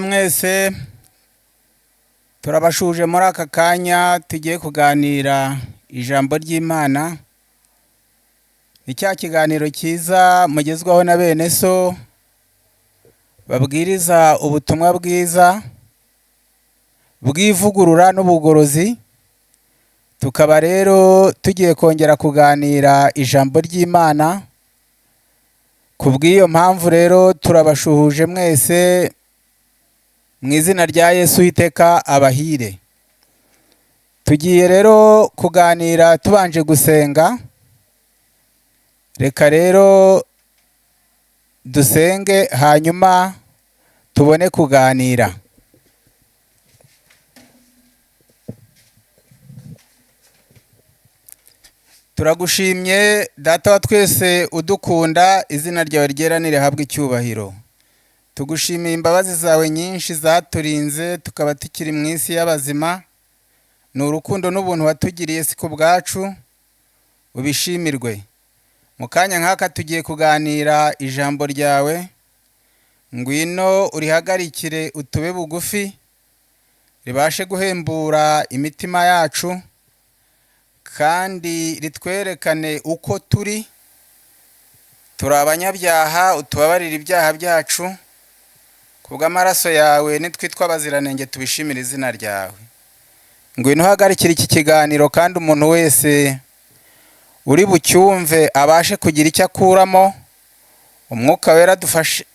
Mwese turabashuje muri aka kanya tugiye kuganira ijambo ry'Imana. Ni cya kiganiro cyiza mugezwaho na bene so babwiriza ubutumwa bwiza bw'ivugurura n'ubugorozi. Tukaba rero tugiye kongera kuganira ijambo ry'Imana. Kubw'iyo mpamvu rero turabashuhuje mwese mu izina rya Yesu Uwiteka abahire. Tugiye rero kuganira tubanje gusenga. Reka rero dusenge hanyuma tubone kuganira. Turagushimye Data wa twese udukunda, izina ryawe ryeranire habwe icyubahiro. Tugushimiye imbabazi zawe nyinshi zaturinze tukaba tukiri mu isi y'abazima. Ni urukundo n'ubuntu watugiriye si ku bwacu, ubishimirwe. Mu kanya nk'aka tugiye kuganira ijambo ryawe. Ngwino urihagarikire utube bugufi, ribashe guhembura imitima yacu kandi ritwerekane uko turi. Turi abanyabyaha, utubabarire ibyaha byacu. Kubw'amaraso yawe nitwitwa abaziranenge tubishimira izina ryawe. Ngwino uhagarikire iki kiganiro kandi umuntu wese uri bucyumve abashe kugira icyo akuramo. Umwuka wera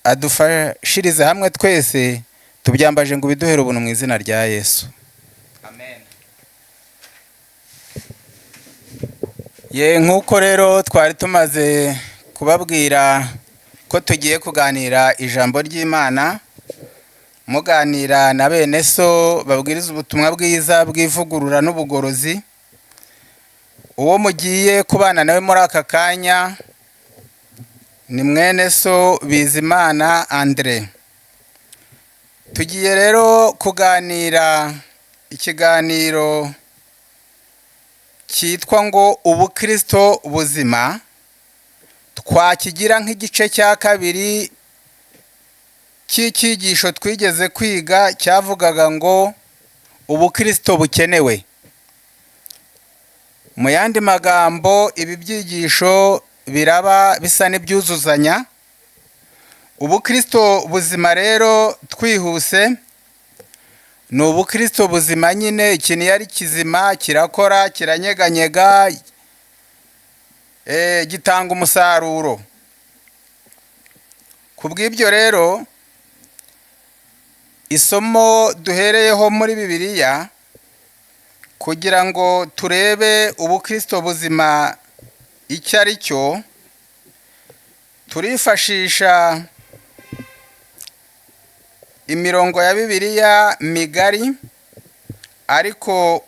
adufashirize hamwe twese, tubyambaje ngo biduhere ubuntu mu izina rya Yesu. Amen. Nk'uko rero twari tumaze kubabwira ko tugiye kuganira ijambo ry'Imana, muganira na bene so babwiriza ubutumwa bwiza bw'ivugurura n'ubugorozi. Uwo mugiye kubana nawe muri aka kanya ni mwene so Bizimana Andre. Tugiye rero kuganira ikiganiro cyitwa ngo ubukristo buzima. Twakigira nk'igice cya kabiri cy'icyigisho twigeze kwiga cyavugaga ngo ubukristo bukenewe. Mu yandi magambo, ibi byigisho biraba bisa n'ibyuzuzanya. Ubukristo buzima rero twihuse ni ubukristo buzima nyine, ikintu yari kizima, kirakora, kiranyeganyega, gitanga umusaruro. Kubw'ibyo rero isomo duhereyeho muri Bibiliya kugira ngo turebe ubukristo buzima icyo ari cyo, turifashisha imirongo ya Bibiliya migari, ariko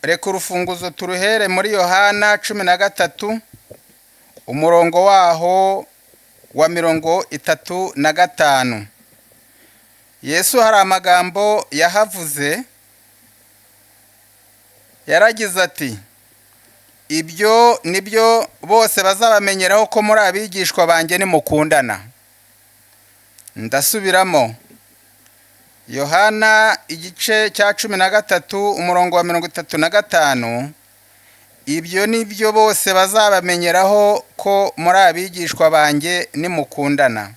reka urufunguzo turuhere muri Yohana 13 umurongo waho wa 35. Yesu hari amagambo yahavuze, yaragize ati: ibyo nibyo bose bazabamenyeraho ko muri abigishwa banjye nimukundana. Ndasubiramo, Yohana igice cya 13 umurongo wa 35. Ibyo nibyo bose bazabamenyeraho ko muri abigishwa banjye nimukundana.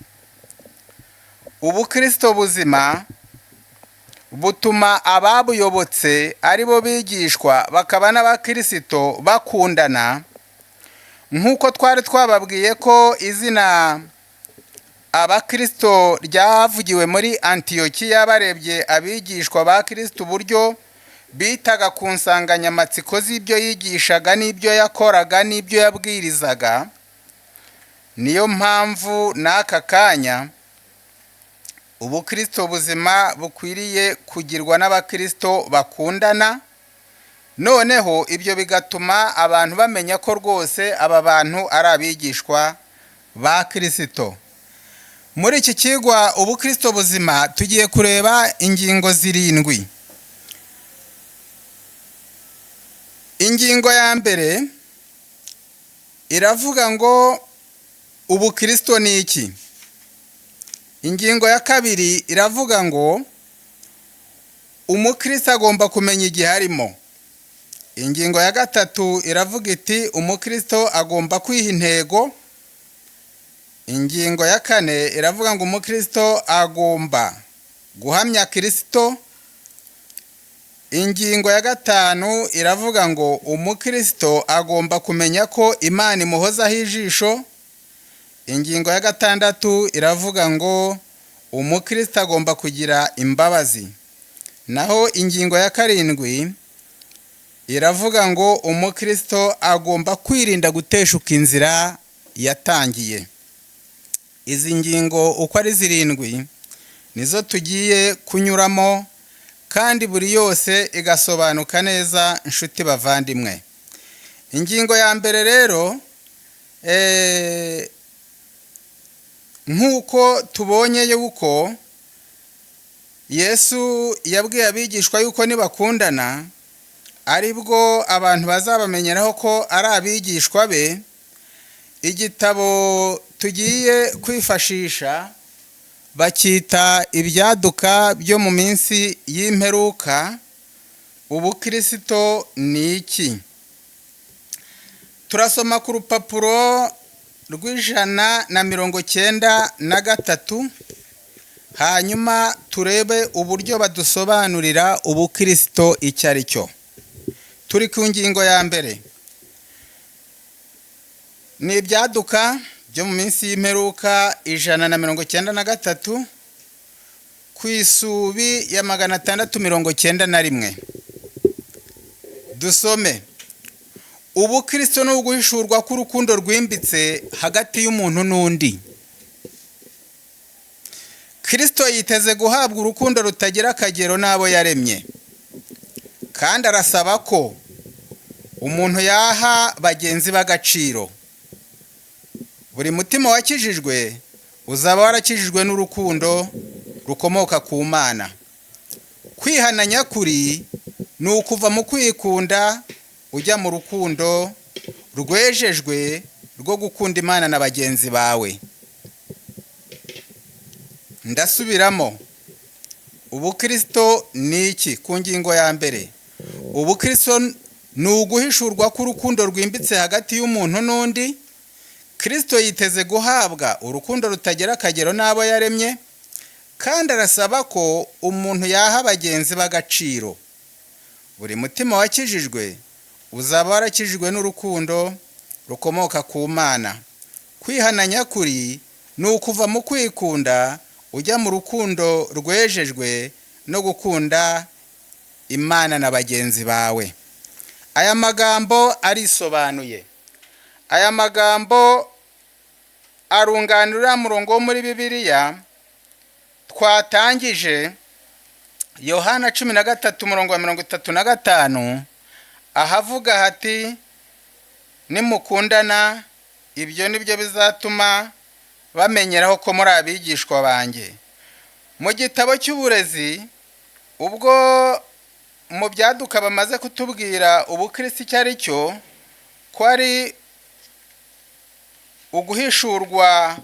Ubukristo buzima butuma ababuyobotse ari bo bigishwa bakaba n'abakristo bakundana. Nk'uko twari twababwiye ko izina abakristo ryavugiwe muri Antiyokiya barebye abigishwa ba Kristo uburyo bitaga ku nsanganyamatsiko z'ibyo yigishaga n'ibyo yakoraga n'ibyo yabwirizaga. Niyo mpamvu n'aka kanya ubukristo buzima bukwiriye kugirwa n'abakristo bakundana. Noneho ibyo bigatuma abantu bamenya ko rwose aba bantu ari abigishwa ba Kristo. Muri iki kigwa ubukristo buzima tugiye kureba ingingo 7. Ingingo ya mbere iravuga ngo ubukristo ni iki. Ingingo ya kabiri iravuga ngo umukristo agomba kumenya igihe arimo. Ingingo ya gatatu iravuga iti umukristo agomba kwiha intego. Ingingo ya kane iravuga ngo umukristo agomba guhamya Kristo. Ingingo ya gatanu iravuga ngo umukristo agomba kumenya ko Imana imuhozaho ijisho. Ingingo ya gatandatu iravuga ngo umukristo agomba kugira imbabazi. Naho ingingo ya karindwi iravuga ngo umukristo agomba kwirinda guteshuka inzira yatangiye. Izi ngingo uko ari zirindwi nizo tugiye kunyuramo, kandi buri yose igasobanuka neza nshuti bavandimwe. Ingingo ya mbere rero, nk'uko tubonye yuko Yesu yabwiye abigishwa yuko nibakundana aribwo abantu bazabamenyeraho ko ari abigishwa be. Igitabo tugiye kwifashisha bacyita ibyaduka byo mu minsi y'imperuka. Ubukristo ni iki? Turasoma ku rupapuro rw'193, hanyuma turebe uburyo badusobanurira ubukristo icyo ari cyo. Turi ku ngingo ya mbere, ni ibyaduka byo mu minsi y'imperuka 193 ku isubi ya 691. Dusome. Ubukristo ni uguhishurwa k'urukundo rwimbitse hagati y'umuntu n'undi. Kristo yiteze guhabwa urukundo rutagira akagero n'abo yaremye, kandi arasaba ko umuntu yaha bagenzi b'agaciro. Buri mutima wakijijwe uzaba warakijijwe n'urukundo rukomoka ku Mana. Kwihana nyakuri ni ukuva mu kwikunda ujya mu rukundo rwejejwe rwo gukunda Imana na bagenzi bawe. Ndasubiramo. Ubukristo ni iki? Ku ngingo ya mbere, ubukristo ni uguhishurwa k'urukundo rwimbitse hagati y'umuntu n'undi. Kristo yiteze guhabwa urukundo rutagira akagero n'abo yaremye, kandi arasaba ko umuntu yaha bagenzi b'agaciro. Buri mutima wakijijwe uzaba warakijijwe n'urukundo rukomoka ku Mana. Kwihana nyakuri ni ukuva mu kwikunda ujya mu rukundo rwejejwe no gukunda Imana na bagenzi bawe. Aya magambo arisobanuye. Aya magambo arunganira murongo muri Bibiliya twatangije, Yohana 13:35, ahavuga hati nimukundana ibyo nibyo bizatuma bamenyeraho ko muri abigishwa banjye. Mu gitabo cy'uburezi, ubwo mu byaduka bamaze kutubwira ubukristo icyo ari cyo, ko ari uguhishurwa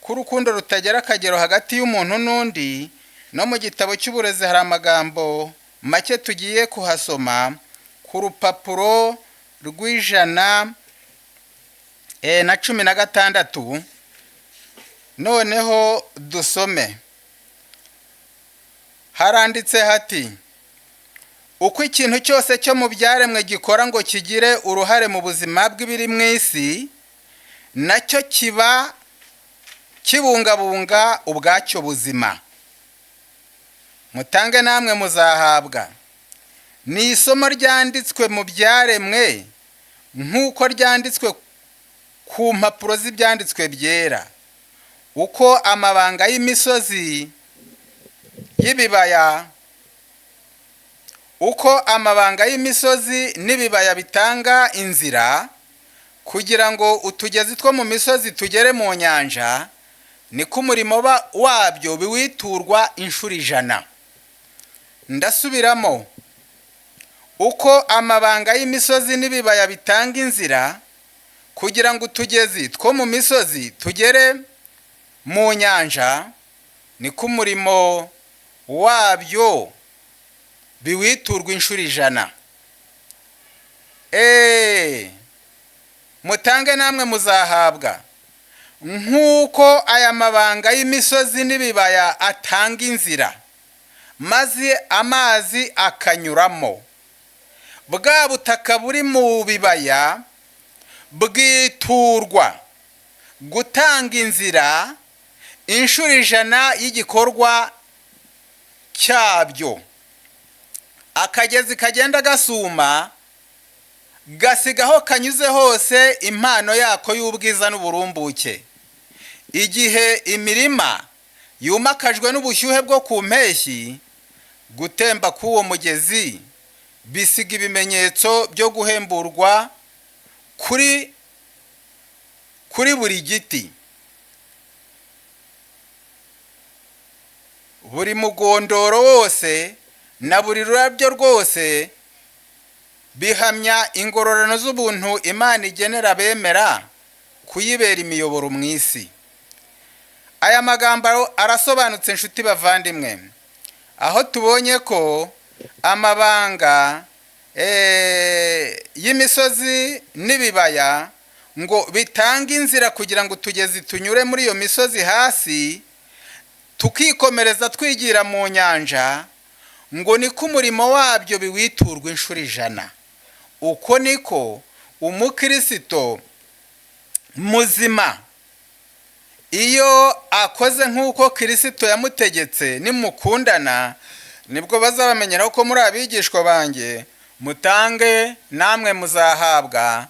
k'urukundo rutagira akagero hagati y'umuntu n'undi, no mu gitabo cy'uburezi hari amagambo make tugiye kuhasoma ku rupapuro rw'116. Noneho dusome. Haranditse hati, uko ikintu cyose cyo mu byaremwe gikora ngo kigire uruhare mu buzima bw'ibiri mu isi, nacyo kiba kibungabunga ubwacyo buzima. Mutange namwe muzahabwa. Ni isomo ryanditswe mu byaremwe nk'uko ryanditswe ku mpapuro z'ibyanditswe byera. Uko amabanga y'imisozi y'ibibaya, uko amabanga y'imisozi n'ibibaya bitanga inzira kugira ngo utugezi two mu misozi tugere mu nyanja, niko umurimo wabyo biwiturwa inshuro 100. Ndasubiramo. Uko amabanga y'imisozi n'ibibaya bitanga inzira kugira ngo utugezi two mu misozi tugere mu nyanja, niko umurimo wabyo biwiturwa inshuro 100. mutange namwe muzahabwa, nk'uko aya mabanga y'imisozi n'ibibaya atanga inzira maze amazi akanyuramo. bwa butaka buri mu bibaya bwiturwa gutanga inzira inshuro 100 y'igikorwa cyabyo. akagezi kagenda gasuma gasigaho kanyuze hose impano yako y'ubwiza n'uburumbuke. igihe imirima yumakajwe n'ubushyuhe bwo ku mpeshyi, gutemba k'uwo mugezi bisiga ibimenyetso byo guhemburwa kuri buri giti. buri mugondoro wose na buri rurabyo rwose bihamya ingororano z'ubuntu Imana igenera bemera kuyibera imiyoboro mu isi. aya magambo arasobanutse nshuti bavandimwe, aho tubonye ko amabanga y'imisozi n'ibibaya ngo bitanga inzira kugira ngo utugezi tunyure muri iyo misozi hasi tukikomereza twigira mu nyanja, ngo niko umurimo wabyo biwiturwa inshuro 100. uko niko umukristo muzima iyo akoze nk'uko Kristo yamutegetse, nimukundana nibwo bazabamenyeraho ko muri abigishwa banjye, mutange namwe muzahabwa.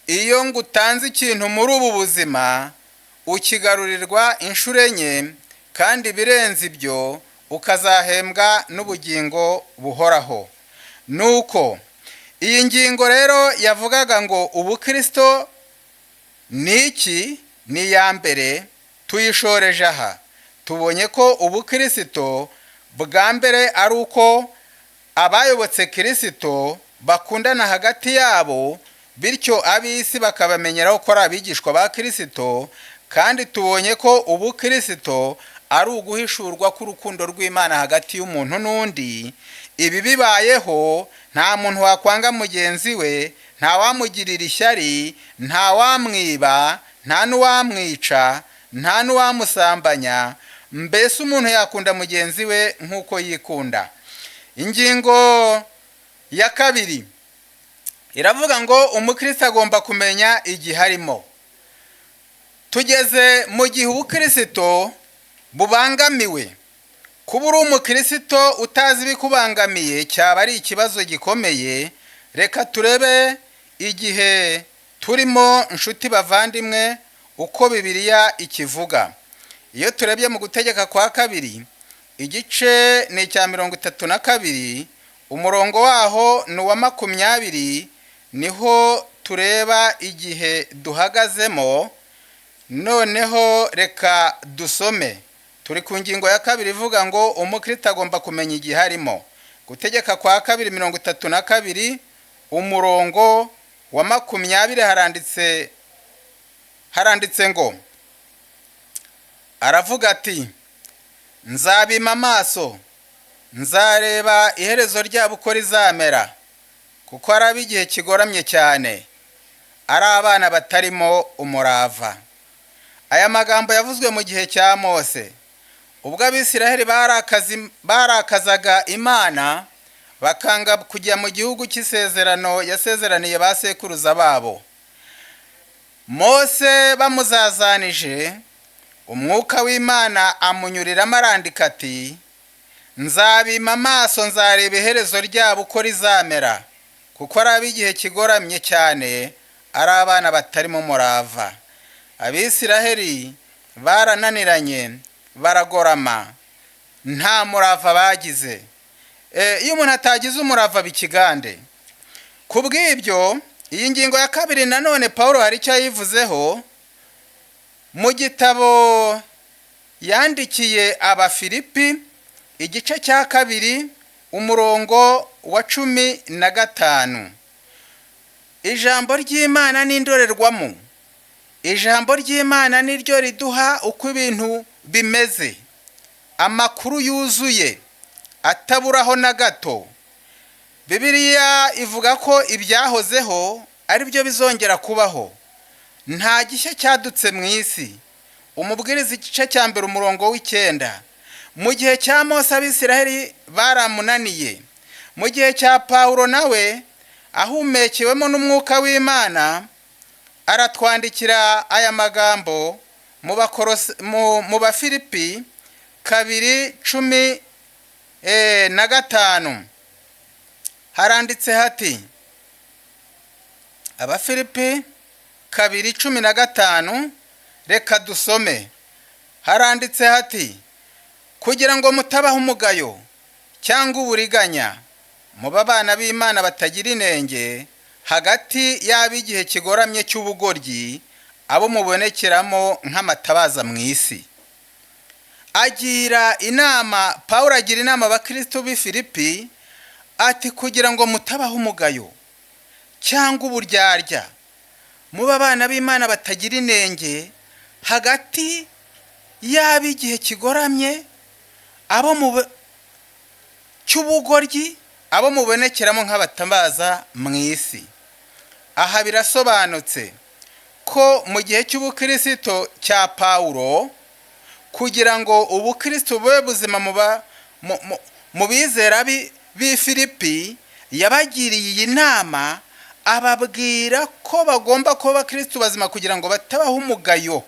iyo ngutanze ikintu muri ubu buzima ukigarurirwa inshuro 4 kandi birenze ibyo, ukazahembwa n'ubugingo buhoraho. nuko iyi ngingo rero yavugaga ngo ubukristo ni iki, ni iya mbere tuyishoreje aha. tubonye ko ubukristo bwa mbere ari uko abayobotse Kristo bakundana hagati yabo, bityo ab'isi bakabamenyeraho ko ari abigishwa ba Kristo. kandi tubonye ko ubukristo ari uguhishurwa k'urukundo rw'Imana hagati y'umuntu n'undi. ibi bibayeho, nta muntu wakwanga mugenzi we, nta wamugirira ishyari, nta wamwiba, nta n'uwamwica, nta n'uwamusambanya. mbese umuntu yakunda mugenzi we nk'uko yikunda. ingingo ya 2 iravuga ngo umukristo agomba kumenya igihe arimo. tugeze mu gihe ubukristo bubangamiwe. kuba uri umukristo utazi ibikubangamiye cyaba ari ikibazo gikomeye. reka turebe igihe turimo nshuti bavandimwe uko Bibiliya ikivuga. iyo turebye mu gutegeka kwa 2 igice ni icya 32, umurongo waho ni uwa 20, niho tureba igihe duhagazemo. noneho reka dusome. turi ku ngingo ya 2 ivuga ngo umukristo agomba kumenya igihe arimo. gutegeka kwa 2:32 umurongo wa 20 haranditse ngo, aravuga ati, nzabima amaso, nzareba iherezo ryabo uko rizamera, kuko ari ab'igihe kigoramye cyane, ari abana batarimo umurava. aya magambo yavuzwe mu gihe cya Mose, ubwo Abisiraheli barakazaga Imana bakanga kujya mu gihugu cy'isezerano yasezeraniye ba sekuruza babo. Mose bamuzazanije, umwuka w'Imana amunyuriramo arandika ati, nzabima amaso, nzareba iherezo ryabo uko rizamera, kuko ari ab'igihe kigoramye cyane, ari abana batarimo umurava. Abisiraheli barananiranye, baragorama, nta murava bagize. iyo umuntu atagize umurava bikigande. kubw'ibyo iyi ngingo ya 2 nanone Paulo hari icyo yivuzeho mu gitabo yandikiye Abafilipi igice cya 2 umurongo wa 15. ijambo ry'Imana n'indorerwamo. ijambo ry'Imana niryo riduha uko ibintu bimeze, amakuru yuzuye ataburaho na gato, Bibiliya ivuga ko ibyahozeho ari byo bizongera kubaho, nta gishya cyadutse mu isi. Umubwiriza igice cya mbere umurongo w'ikenda. Mu gihe cya Mose Abisiraheli baramunaniye, mu gihe cya Pawulo nawe ahumekewemo n'umwuka w'Imana aratwandikira aya magambo mu Bafilipi 2:15 haranditse hati, Abafilipi 2:15, reka dusome. Haranditse hati, kugira ngo mutabaho umugayo cyangwa uburiganya, muba abana b'Imana batagira inenge hagati y'ab'igihe kigoramye cy'ubugoryi, abo mubonekeramo nk'amatabaza mu isi. Pawulo agira inama abakristo b'i Filipi ati, kugira ngo mutabaho umugayo cyangwa uburyarya, muba abana b'Imana batagira inenge hagati y'ab'igihe kigoramye cy'ubugoryi, abo mubonekeramo nk'abatabaza mu isi. Aha birasobanutse ko mu gihe cy'ubukristo cya Pawulo, kugira ngo ubukristo bube buzima mu bizera b'i Filipi, yabagiriye iyi nama ababwira ko bagomba kuba abakristo bazima kugira ngo batabaho umugayo,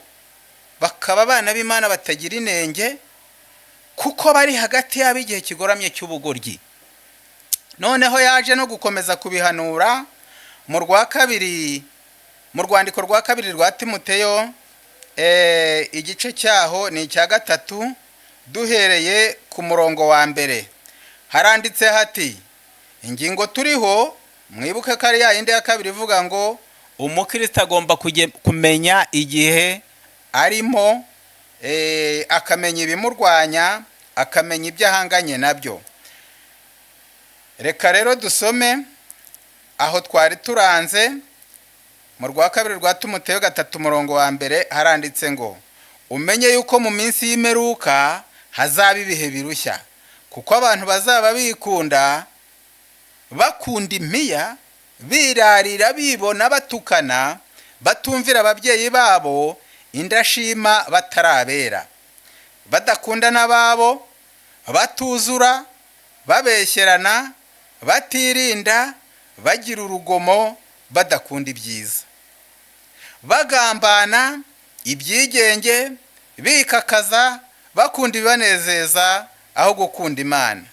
bakaba abana b'Imana batagira inenge, kuko bari hagati y'ab'igihe kigoramye cy'ubugoryi. Noneho yaje no gukomeza kubihanura mu rwandiko rwa kabiri rwa Timoteyo, igice cyaho ni icya 3, duhereye ku murongo wa 1. Haranditse hati, ingingo turiho mwibuke ko ari ya yindi ya kabiri ivuga ngo umukristo agomba kumenya igihe arimo, akamenya ibimurwanya, akamenya ibyo ahanganye nabyo. Reka rero dusome aho twari turanze mu rwa kabiri rwa Timoteyo 3 umurongo wa 1. Haranditse ngo, umenye yuko mu minsi y'imperuka hazaba ibihe birushya, kuko abantu bazaba bakunda impiya, birarira, bibona, batukana, batumvira ababyeyi babo, indashima, batarabera, badakunda n'ababo, batuzura, babeshyerana, batirinda, bagira urugomo, badakunda ibyiza, bagambana, ibyigenge, bikakaza, bakunda ibibanezeza aho gukunda Imana.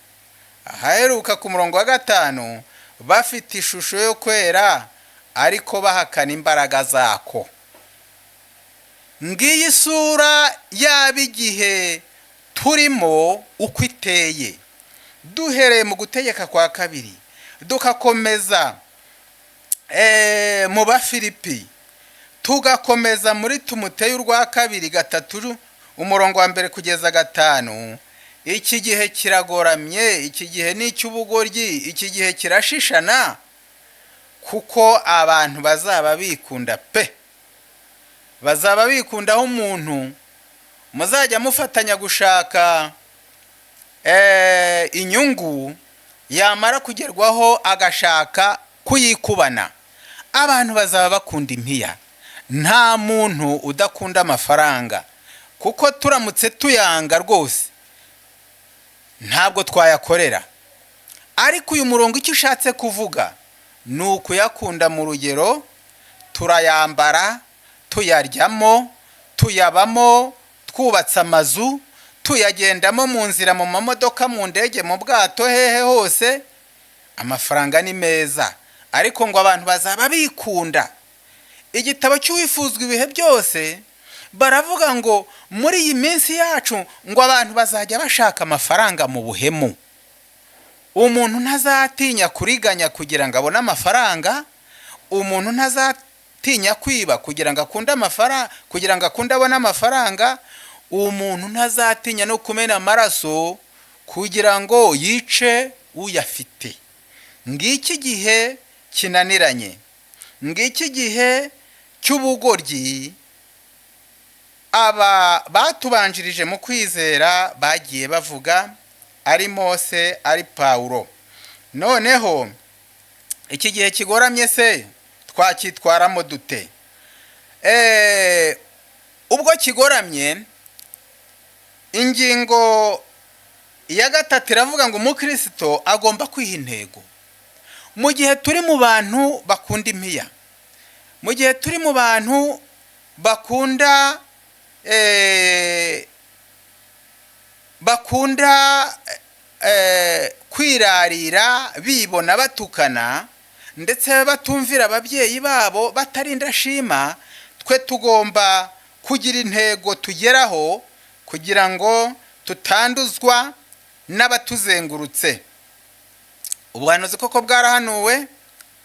Ahaheruka ku murongo wa 5, bafite ishusho yo kwera ariko bahakana imbaraga zako. Ngiyi isura y'ab'igihe turimo uko iteye, duhereye mu gutegeka kwa 2 dukakomeza mu Bafilipi, tugakomeza muri Timoteyo rwa 2:3 umurongo wa 1 kugeza 5. Iki gihe kiragoramye, iki gihe ni icy'ubugoryi, iki gihe kirashishana, kuko abantu bazaba bikunda pe, bazaba bikundaho umuntu muzajya mufatanya gushaka inyungu, yamara kugerwaho agashaka kuyikubana. Abantu bazaba bakunda impiya. Nta muntu udakunda amafaranga, kuko turamutse tuyanga rwose ntabwo twayakorera. Ariko uyu murongo icyo ushatse kuvuga ni ukuyakunda mu rugero, turayambara, tuyaryamo, tuyabamo, twubatse amazu, tuyagendamo mu nzira, mu mamodoka, mu ndege, mu bwato, hehe hose. Amafaranga ni meza, ariko ngo abantu bazaba bikunda. Igitabo cy'uwifuzwa ibihe byose baravuga ngo muri iyi minsi yacu ngo abantu bazajya bashaka amafaranga mu buhemu. Umuntu ntazatinya kuriganya kugira ngo abone amafaranga, umuntu ntazatinya kwiba kugira ngo akunde amafaranga, kugira ngo akunde abone amafaranga, umuntu ntazatinya no kumena amaraso kugira ngo yice uyafite. Ngiki gihe kinaniranye, ngiki gihe cy'ubugoryi aba batubanjirije mu kwizera bagiye bavuga, ari Mose, ari Pawulo. noneho iki gihe kigoramye se twacyitwaramo dute? Ubwo kigoramye, ingingo ya gatatu iravuga ngo umukristo agomba kwiha intego. Mu gihe turi mu bantu bakunda impiya, mu gihe turi mu bantu bakunda kwirarira, bibona batukana, ndetse batumvira ababyeyi babo, batarinda shima, twe tugomba kugira intego tugeraho kugira ngo tutanduzwa n'abatuzengurutse. Ubuhanuzi koko bwarahanuwe,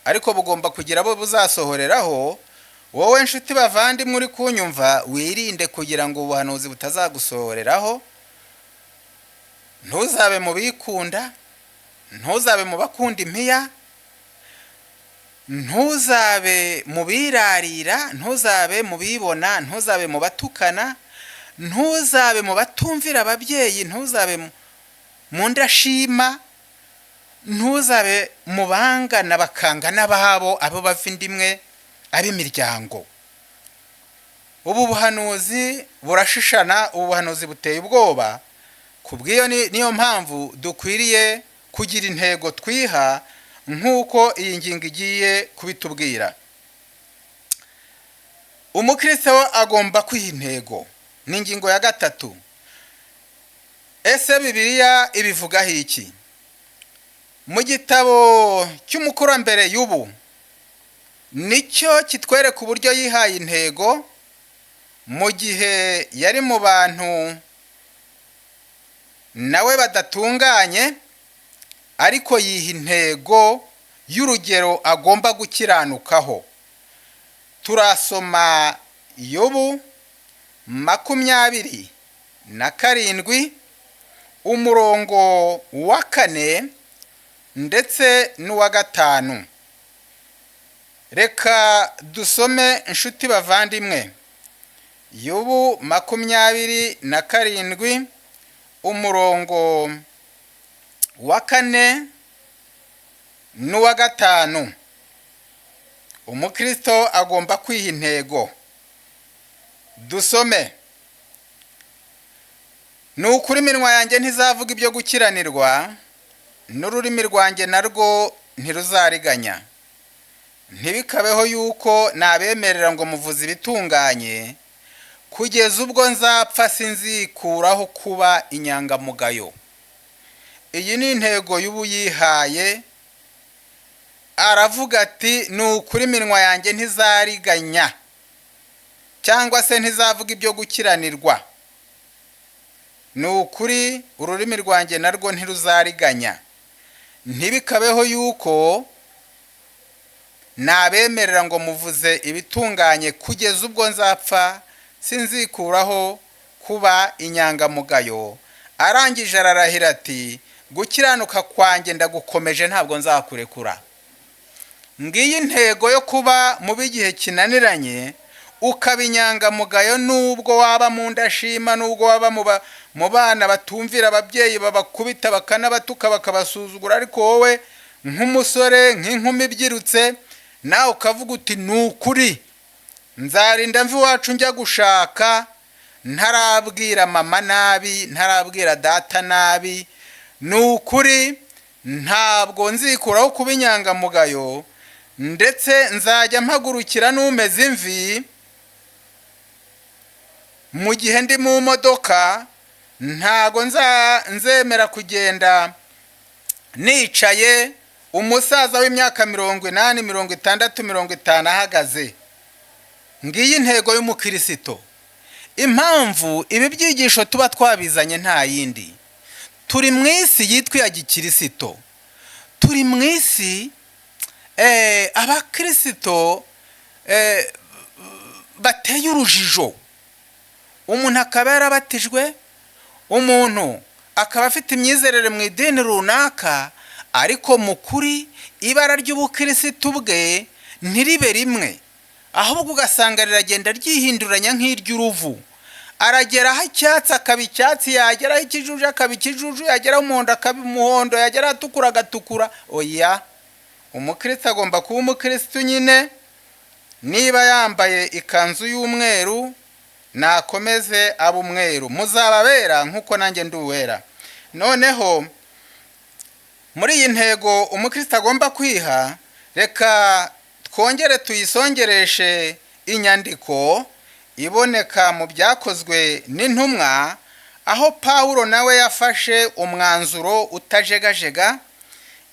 ariko bugomba kugira abo buzasohoreraho. Wowe nshuti bavandimwe uri kunyumva, wirinde kugira ngo ubuhanuzi butazagusohoreraho. Ntuzabe mu bikunda, ntuzabe mu bakunda impiya, ntuzabe mu birarira, ntuzabe mu bibona, ntuzabe mu batukana, ntuzabe mu batumvira ababyeyi, ntuzabe mu ndashima, ntuzabe mu bangana bakanga n'ababo, abo bava indimwe, ab'imiryango. Ubu buhanuzi burashishana, ubu buhanuzi buteye ubwoba. Kubw'iyo niyo mpamvu dukwiriye kugira intego twiha, nk'uko iyi ngingo igiye kubitubwira. Umukristo agomba kwiha intego, ni ingingo ya gatatu. Ese Bibiliya ibivugaho iki? Mu gitabo cy'umukurambere y'ubu, nicyo kitwereka uburyo yihaye intego mu gihe yari mu bantu nawe badatunganye, ariko yiha intego y'urugero agomba gukiranukaho. Turasoma Yobu 27 umurongo wa 4 ndetse n'uwa 5. Reka dusome inshuti bavandimwe. Yobu 27 umurongo wa 4 n'uwa 5. Umukristo agomba kwiha intego. Dusome. Nukuri iminwa yanjye ntizavuga ibyo gukiranirwa, n'ururimi rwanjye narwo ntiruzariganya. Ntibikabeho yuko nabemerera ngo muvuze ibitunganye, kugeza ubwo nzapfa sinzikuraho kuba inyangamugayo. Iyi ni intego y'ubu yihaye. Aravuga ati nukuri iminwa yanjye ntizariganya, cyangwa se ntizavuga ibyo gukiranirwa. Nukuri ururimi rwanjye narwo ntiruzariganya. Ntibikabeho yuko nabemerera ngo muvuze ibitunganye, kugeza ubwo nzapfa sinzikuraho kuba inyangamugayo. Arangije ararahira ati gukiranuka kwanjye ndagukomeje, ntabwo nzakurekura. Ngiyi intego yo kuba mu bigihe kinaniranye ukaba inyangamugayo, nubwo waba mu ndashima, nubwo waba mu bana batumvira ababyeyi, babakubita bakanabatuka bakabasuzugura, ariko wowe nk'umusore, nk'inkumi ibyirutse, nawe ukavuga uti nukuri nzarinda mva iwacu njya gushaka, ntarabwira mama nabi, ntarabwira data nabi. Nukuri ntabwo nzikuraho kuba inyangamugayo, ndetse nzajya mpagurukira n'umeze imvi. Mu gihe ndi mu modoka ntago nzemera kugenda nicaye umusaza w'imyaka 80, 60, 50 ahagaze. Ngiyi intego y'umukristo. Impamvu ibi byigisho tuba twabizanye nta yindi. Turi mu isi yitwa ya gikristo. Turi mu isi abakristo bateye urujijo. Umuntu akaba yarabatijwe, umuntu akaba afite imyizerere mu idini runaka, ariko mu kuri ibara ry'ubukristo bwe ntiribe rimwe, ahubwo ugasanga riragenda ryihinduranya nk'iry'uruvu. arageraho icyatsi akaba icyatsi, yageraho ikijuju akaba ikijuju, yageraho umuhondo akaba umuhondo, yageraho atukura agatukura. Oya, umukristo agomba kuba umukristo nyine. Niba yambaye ikanzu y'umweru, nakomeze abe umweru. Muzababera nk'uko nanjye ndi uwera. Noneho muri iyi ntego umukristo agomba kwiha, reka twongere tuyisongereshe inyandiko iboneka mu Byakozwe n'Intumwa, aho Pawulo nawe yafashe umwanzuro utajegajega.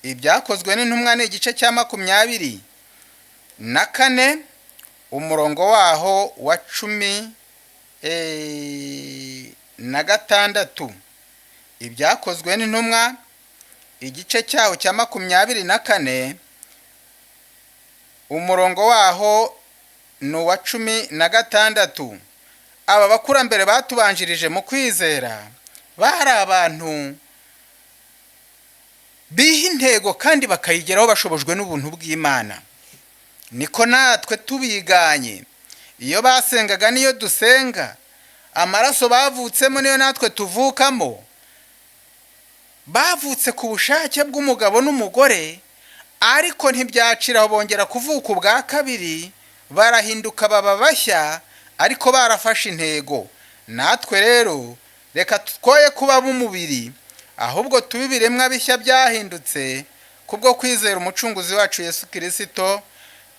Ibyakozwe n'Intumwa ni igice cya 24 umurongo waho wa 16. Ibyakozwe n'Intumwa igice cyaho cya 24 umurongo waho ni uwa 16. Aba bakurambere batubanjirije mu kwizera bari abantu biha intego kandi bakayigeraho bashobojwe n'ubuntu bw'Imana. Niko natwe tubiganye. Iyo basengaga niyo dusenga, amaraso bavutsemo niyo natwe tuvukamo. Bavutse ku bushake bw'umugabo n'umugore, ariko ntibyaciraho bongera kuvuka ubwa kabiri, barahinduka baba bashya, ariko barafashe intego. Natwe rero reka twoye kuba b'umubiri, ahubwo tube ibiremwa bishya byahindutse kubwo kwizera umucunguzi wacu Yesu Kristo.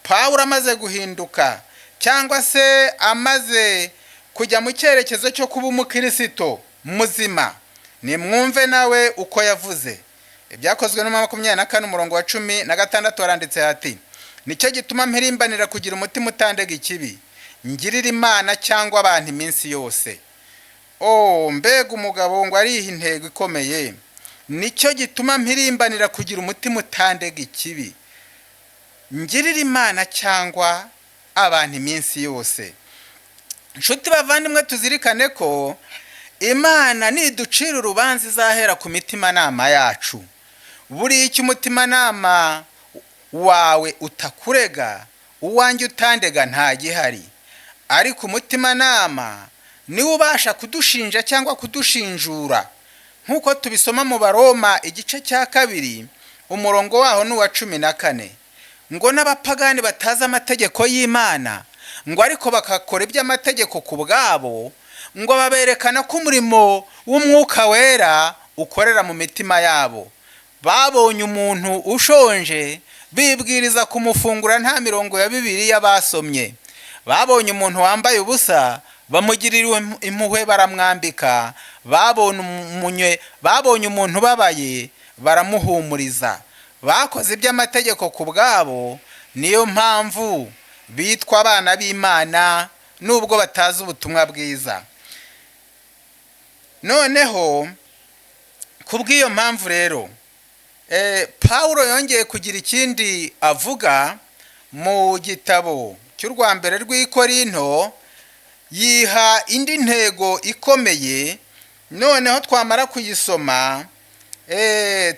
Pawulo amaze guhinduka cyangwa se amaze kujya mu cyerekezo cyo kuba umukristo muzima, nimwumve nawe uko yavuze. Ibyakozwe no 24 umurongo wa 16 waranditse hati: nicyo gituma mpirimbanira kugira umutima utandega ikibi, ngirira Imana cyangwa abantu iminsi yose. Mbega umugabo ngo ariha intego ikomeye. Nicyo gituma mpirimbanira kugira umutima utandega ikibi, ngirira Imana cyangwa abantu iminsi yose. Nshuti bavandimwe, tuzirikane ko Imana niducira urubanza izahera ku mitima nama yacu. Buri icyo umutima nama wawe utakurega, uwanjye utandega nta gihari. Ariko umutima nama niwe ubasha kudushinja cyangwa kudushinjura, nk'uko tubisoma mu Baroma igice cya 2 umurongo waho ni uwa 14, ngo n'abapagani batazi amategeko y'Imana, ngo ariko bakakora iby'amategeko ku bwabo, ngo baberekana ko umurimo w'Umwuka Wera ukorera mu mitima yabo. Babonye umuntu ushonje, bibwiriza kumufungura nta mirongo ya Bibiliya basomye. Babonye umuntu wambaye ubusa, bamugirira impuhwe baramwambika. Babonye umuntu babaye, baramuhumuriza. Bakoze iby'amategeko ku bwabo, niyo mpamvu bitwa abana b'Imana nubwo batazi ubutumwa bwiza. Noneho kubw'iyo mpamvu rero Pawulo yongeye kugira ikindi avuga mu gitabo cy'urwa mbere rw'Ikorinto, yiha indi ntego ikomeye. Noneho twamara kuyisoma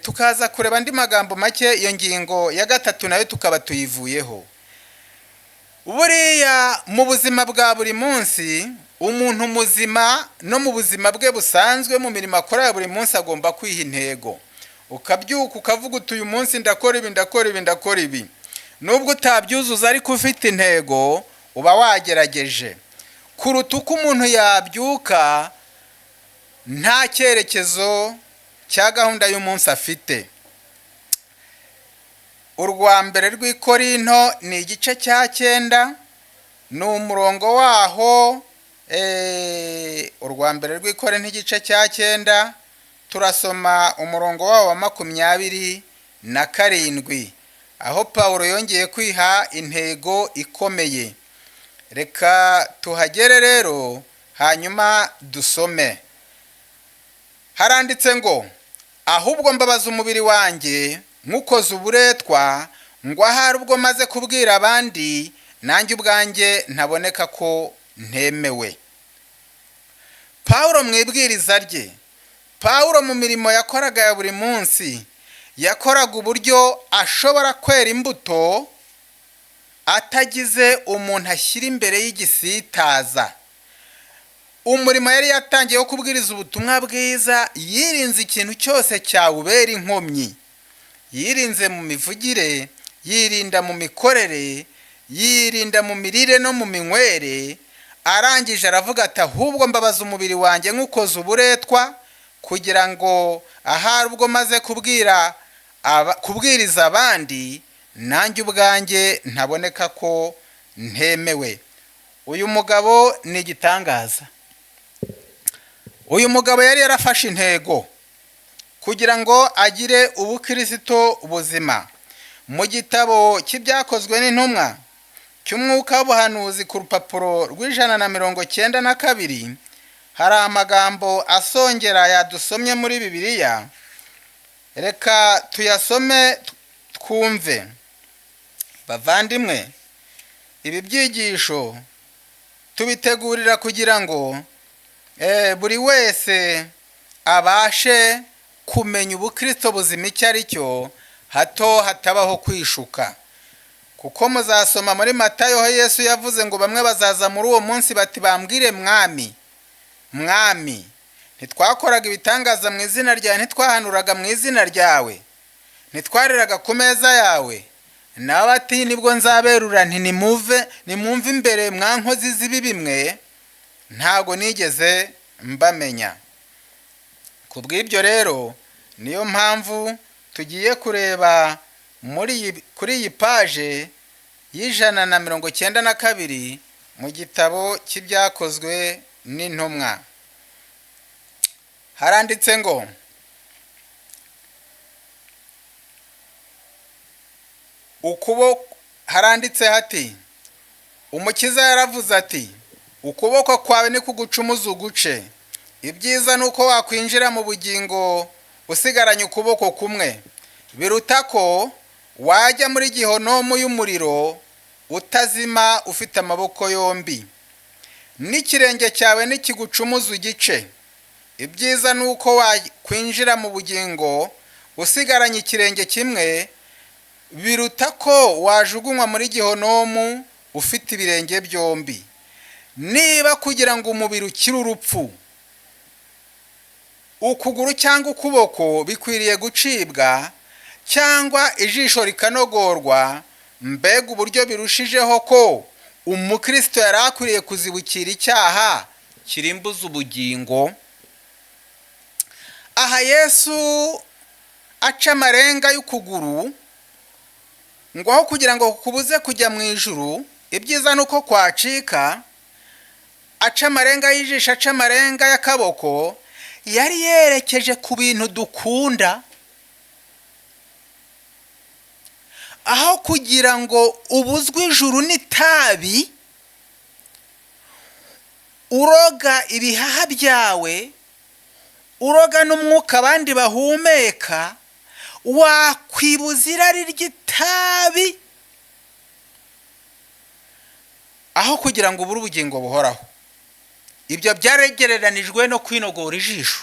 tukaza kureba andi magambo make, iyo ngingo ya 3 nayo tukaba tuyivuyeho. Buriya mu buzima bwa buri munsi, umuntu muzima no mu buzima bwe busanzwe mu mirimo akora buri munsi agomba kwiha intego. Ukabyuka ukavuga uti uyu munsi ndakora ibi ndakora ibi ndakora ibi. Nubwo utabyuzuza ariko ufite intego, uba wagerageje. Kuruta uko umuntu yabyuka nta cyerekezo cya gahunda y'umunsi afite. Urwa mbere rw'Ikorinto ni igice cya 9 ni umurongo waho. Urwa mbere rw'Ikorinto igice cya 9 turasoma umurongo waho wa 27, aho Pawulo yongeye kwiha intego ikomeye. Reka tuhagere rero hanyuma dusome. Haranditse ngo: ahubwo mbabaza umubiri wanjye nk'ukoze uburetwa, ngo ahari ubwo maze kubwira abandi nanjye ubwanjye ntaboneka ko ntemewe. Pawulo mwibwiriza rye, Pawulo mu mirimo yakoraga ya buri munsi, yakoraga uburyo ashobora kwera imbuto atagize umuntu ashyira imbere y'igisitaza. umurimo yari yatangiye wo kubwiriza ubutumwa bwiza, yirinze ikintu cyose cyawubera inkomyi. Yirinze mu mivugire, yirinda mu mikorere, yirinda mu mirire no mu minywere. Arangije aravuga ati ahubwo mbabaza umubiri wanjye nk'ukoze uburetwa, kugira ngo ahari ubwo maze kubwiriza abandi, nanjye ubwanjye ntaboneka ko ntemewe. Uyu mugabo ni igitangaza. Uyu mugabo yari yarafashe intego kugira ngo agire ubukristo buzima. Mu gitabo cy'ibyakozwe n'intumwa cy'umwuka w'ubuhanuzi ku rupapuro rw'192 hari amagambo asongera yadusomye muri Bibiliya. Reka tuyasome twumve. Bavandimwe, ibi byigisho tubitegurira kugira ngo buri wese abashe kumenya ubukristo buzima icyo ari cyo, hato hatabaho kwishuka. Kuko muzasoma muri Matayo aho Yesu yavuze ngo bamwe bazaza muri uwo munsi bati bambwire mwami, mwami, ntitwakoraga ibitangaza mu izina ryawe, ntitwahanuraga mu izina ryawe, ntitwariraga ku meza yawe? Nawe ati nibwo nzaberura nti nimwumve imbere mwa nkozi z'ibibi mwe, ntago nigeze mbamenya. Kubw'ibyo rero niyo mpamvu tugiye kureba kuri iyi paje y'192 mu gitabo cy'ibyakozwe n'intumwa. Haranditse ngo haranditse hati, Umukiza yaravuze ati ukuboko kwawe ni kugucumuza uguce. Ibyiza nuko wakwinjira mu bugingo usigaranye ukuboko kumwe, biruta ko wajya muri gihonomu y'umuriro utazima ufite amaboko yombi. N'ikirenge cyawe nikigucumuza igice. Ibyiza nuko wakwinjira mu bugingo usigaranye ikirenge kimwe, biruta ko wajugunywa muri gihonomu ufite ibirenge byombi. Niba kugira ngo umubiri ukire urupfu, ukuguru cyangwa ukuboko bikwiriye gucibwa, cyangwa ijisho rikanogorwa, mbega uburyo birushijeho ko umukristo yari akwiriye kuzibukira icyaha kirimbuza ubugingo. Aha Yesu aca amarenga y'ukuguru ngo aho kugira ngo kubuze kujya mu ijuru, ibyiza nuko kwacika. Aca amarenga y'ijisho, aca amarenga y'akaboko, yari yerekeje ku bintu dukunda. Aho kugira ngo ubuzwe ijuru n'itabi, uroga ibihaha byawe, uroga n'umwuka abandi bahumeka, wakwibuza irari ry'itabi aho kugira ngo ubure ubugingo buhoraho. Ibyo byaregereranijwe no kwinogora ijisho.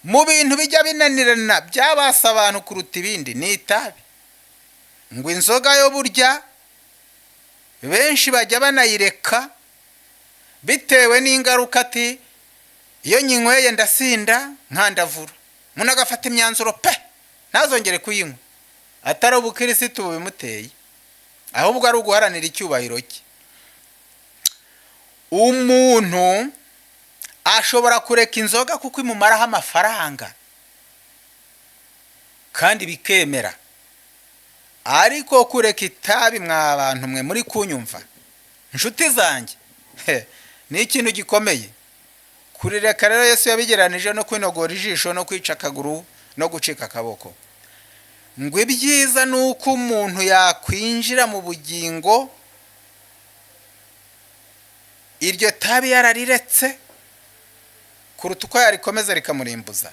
Mu bintu bijya binanirana byabasa abantu kuruta ibindi ni itabi. Ngo inzoga yo burya benshi bajya banayireka bitewe n'ingaruka, ati iyo nyinyweye ndasinda nkandavura. Umuntu agafata imyanzuro ntazongere kuyinywa, atari ubukirisitu bubimuteye, ahubwo ari uguharanira icyubahiro cye. Umuntu ashobora kureka inzoga kuko imumaraho amafaranga kandi bikemera, ariko kureka itabi, mwa bantu mwe muri kunyumva, inshuti zanjye, ni ikintu gikomeye. Kurireka rero Yesu yabigeranije no kwinogora ijisho, no kwica akaguru, no gucika akaboko. Ngo ibyiza nuko umuntu yakwinjira mu bugingo iryo tabi yarariretse, kuruta uko yarikomeza rikamurimbuza.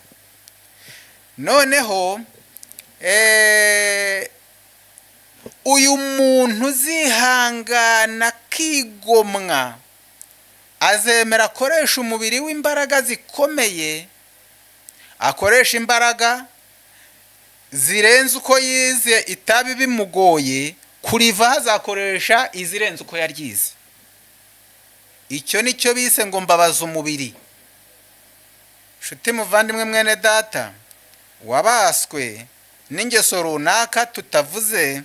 Noneho uyu muntu uzihangana kigomwa, azemera akoresha umubiri w'imbaraga zikomeye, akoresha imbaraga zirenze uko yize itabi bimugoye, kuriva azakoresha izirenze uko yaryize. icyo ni cyo bise ngo mbabaza umubiri. nshuti muvandimwe mwene data, wabaswe n'ingeso runaka tutavuze,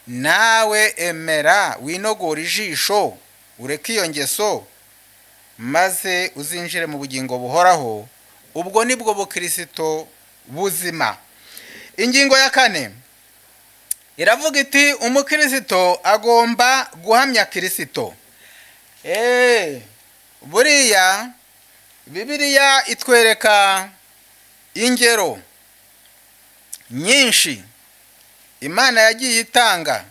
nawe emera winogora ijisho ureke iyo ngeso, maze uzinjire mu bugingo buhoraho. ubwo nibwo bukirisito buzima. Ingingo ya 4 iravuga iti umukirisito agomba guhamya kirisito. Buriya Bibiliya itwereka ingero nyinshi Imana yagiye itanga.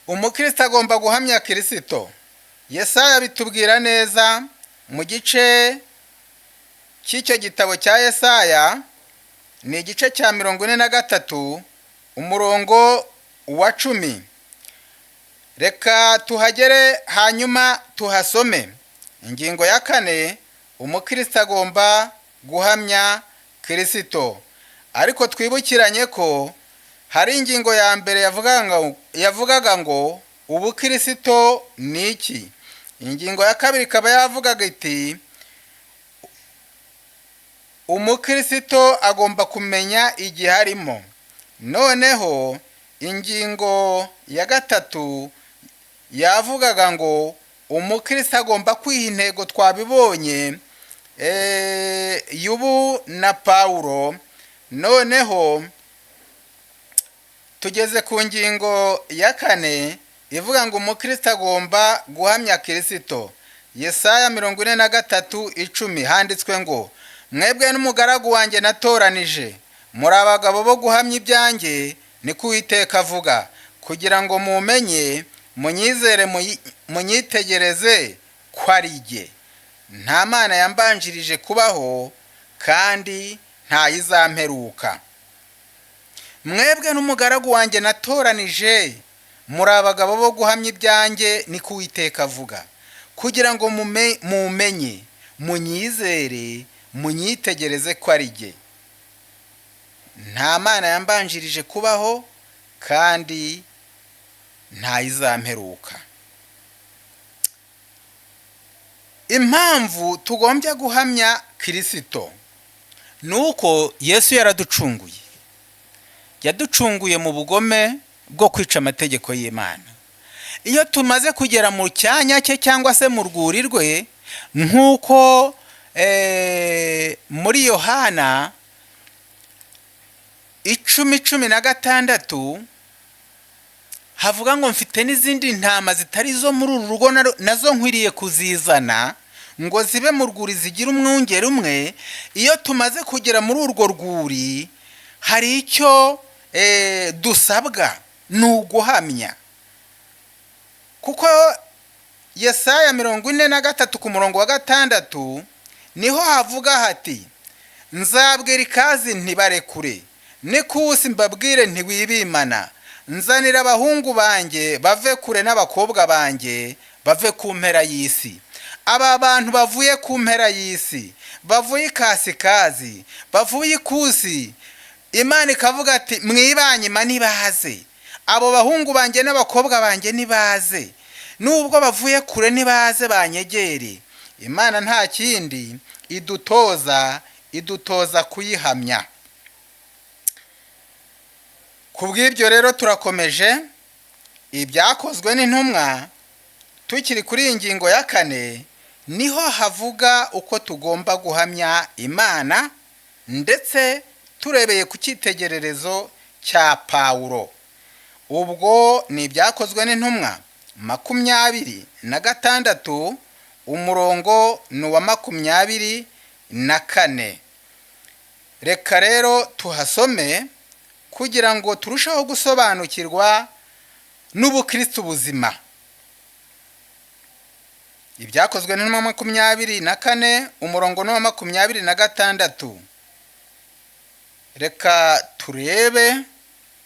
Umukristo agomba guhamya kirisito. Yesaya bitubwira neza mu gice cy'icyo gitabo cya Yesaya, ni igice cya 43 umurongo wa 10. Reka tuhagere hanyuma tuhasome. Ingingo ya 4, umukristo agomba guhamya kirisito. Ariko twibukiranye ko hari ingingo ya mbere yavugaga ngo ubukirisito ni iki. Ingingo ya 2 ikaba yavugaga iti umukirisito agomba kumenya igihe arimo. Noneho ingingo ya 3 yavugaga ngo umukristo agomba kwiha intego. Twabibonye Yubu na Pawulo. Noneho tugeze ku ngingo ya 4 ivuga ngo umukristo agomba guhamya kirisito. Yesaya 43:10 handitswe ngo mwebwe n'umugaragu wanjye natoranije muri abagabo bo guhamya ibyanjye, ni ko Uwiteka avuga, kugira ngo mumenye, munyizere, munyitegereze ko ari jye. Nta mana yambanjirije kubaho kandi ntayizamperuka. Mwebwe n'umugaragu wanjye natoranije muri abagabo bo guhamya ibyanjye, ni ko Uwiteka avuga, kugira ngo mumenye, munyizere, munyitegereze ko ari jye. Nta mana yambanjirije kubaho kandi ntayizamperuka. Impamvu tugombye guhamya kirisito nuko Yesu yaraducunguye. Yaducunguye mu bugome bwo kwica amategeko y'Imana. Iyo tumaze kugera mu cyanya cye cyangwa se mu rwuri rwe, nk'uko muri Yohana 10:16 havuga ngo mfite n'izindi ntama zitari zo muri uru rugo, nazo nkwiriye kuzizana ngo zibe mu rwuri zigira umwungeri umwe. Iyo tumaze kugera muri urwo rwuri, hari icyo dusabwa, ni uguhamya. Kuko Yesaya 43 ku murongo wa 6 niho havuga hati nzabwira ikazi ntibarekure, n'ikusi mbabwire ntiwibimana. Nzanira abahungu banjye bave kure n'abakobwa banjye bave ku mpera y'isi. Aba bantu bavuye ku mpera y'isi, bavuye ikasikazi, bavuye ikusi, Imana ikavuga ati mwibanyima nibaze. Abo bahungu banjye n'abakobwa banjye nibaze, nubwo bavuye kure nibaze banyegere. Imana nta kindi idutoza kuyihamya. Kubw'ibyo rero turakomeje ibyakozwe n'intumwa. Tukiri kuri ingingo ya 4 niho havuga uko tugomba guhamya Imana, ndetse turebeye ku cyitegererezo cya Pawulo. Ubwo ni ibyakozwe n'intumwa 26 umurongo ni wa 24. Reka rero tuhasome kugira ngo turusheho gusobanukirwa n'ubukristo buzima. Ibyakozwe n'intumwa 24 umurongo ni wa 26. Reka turebe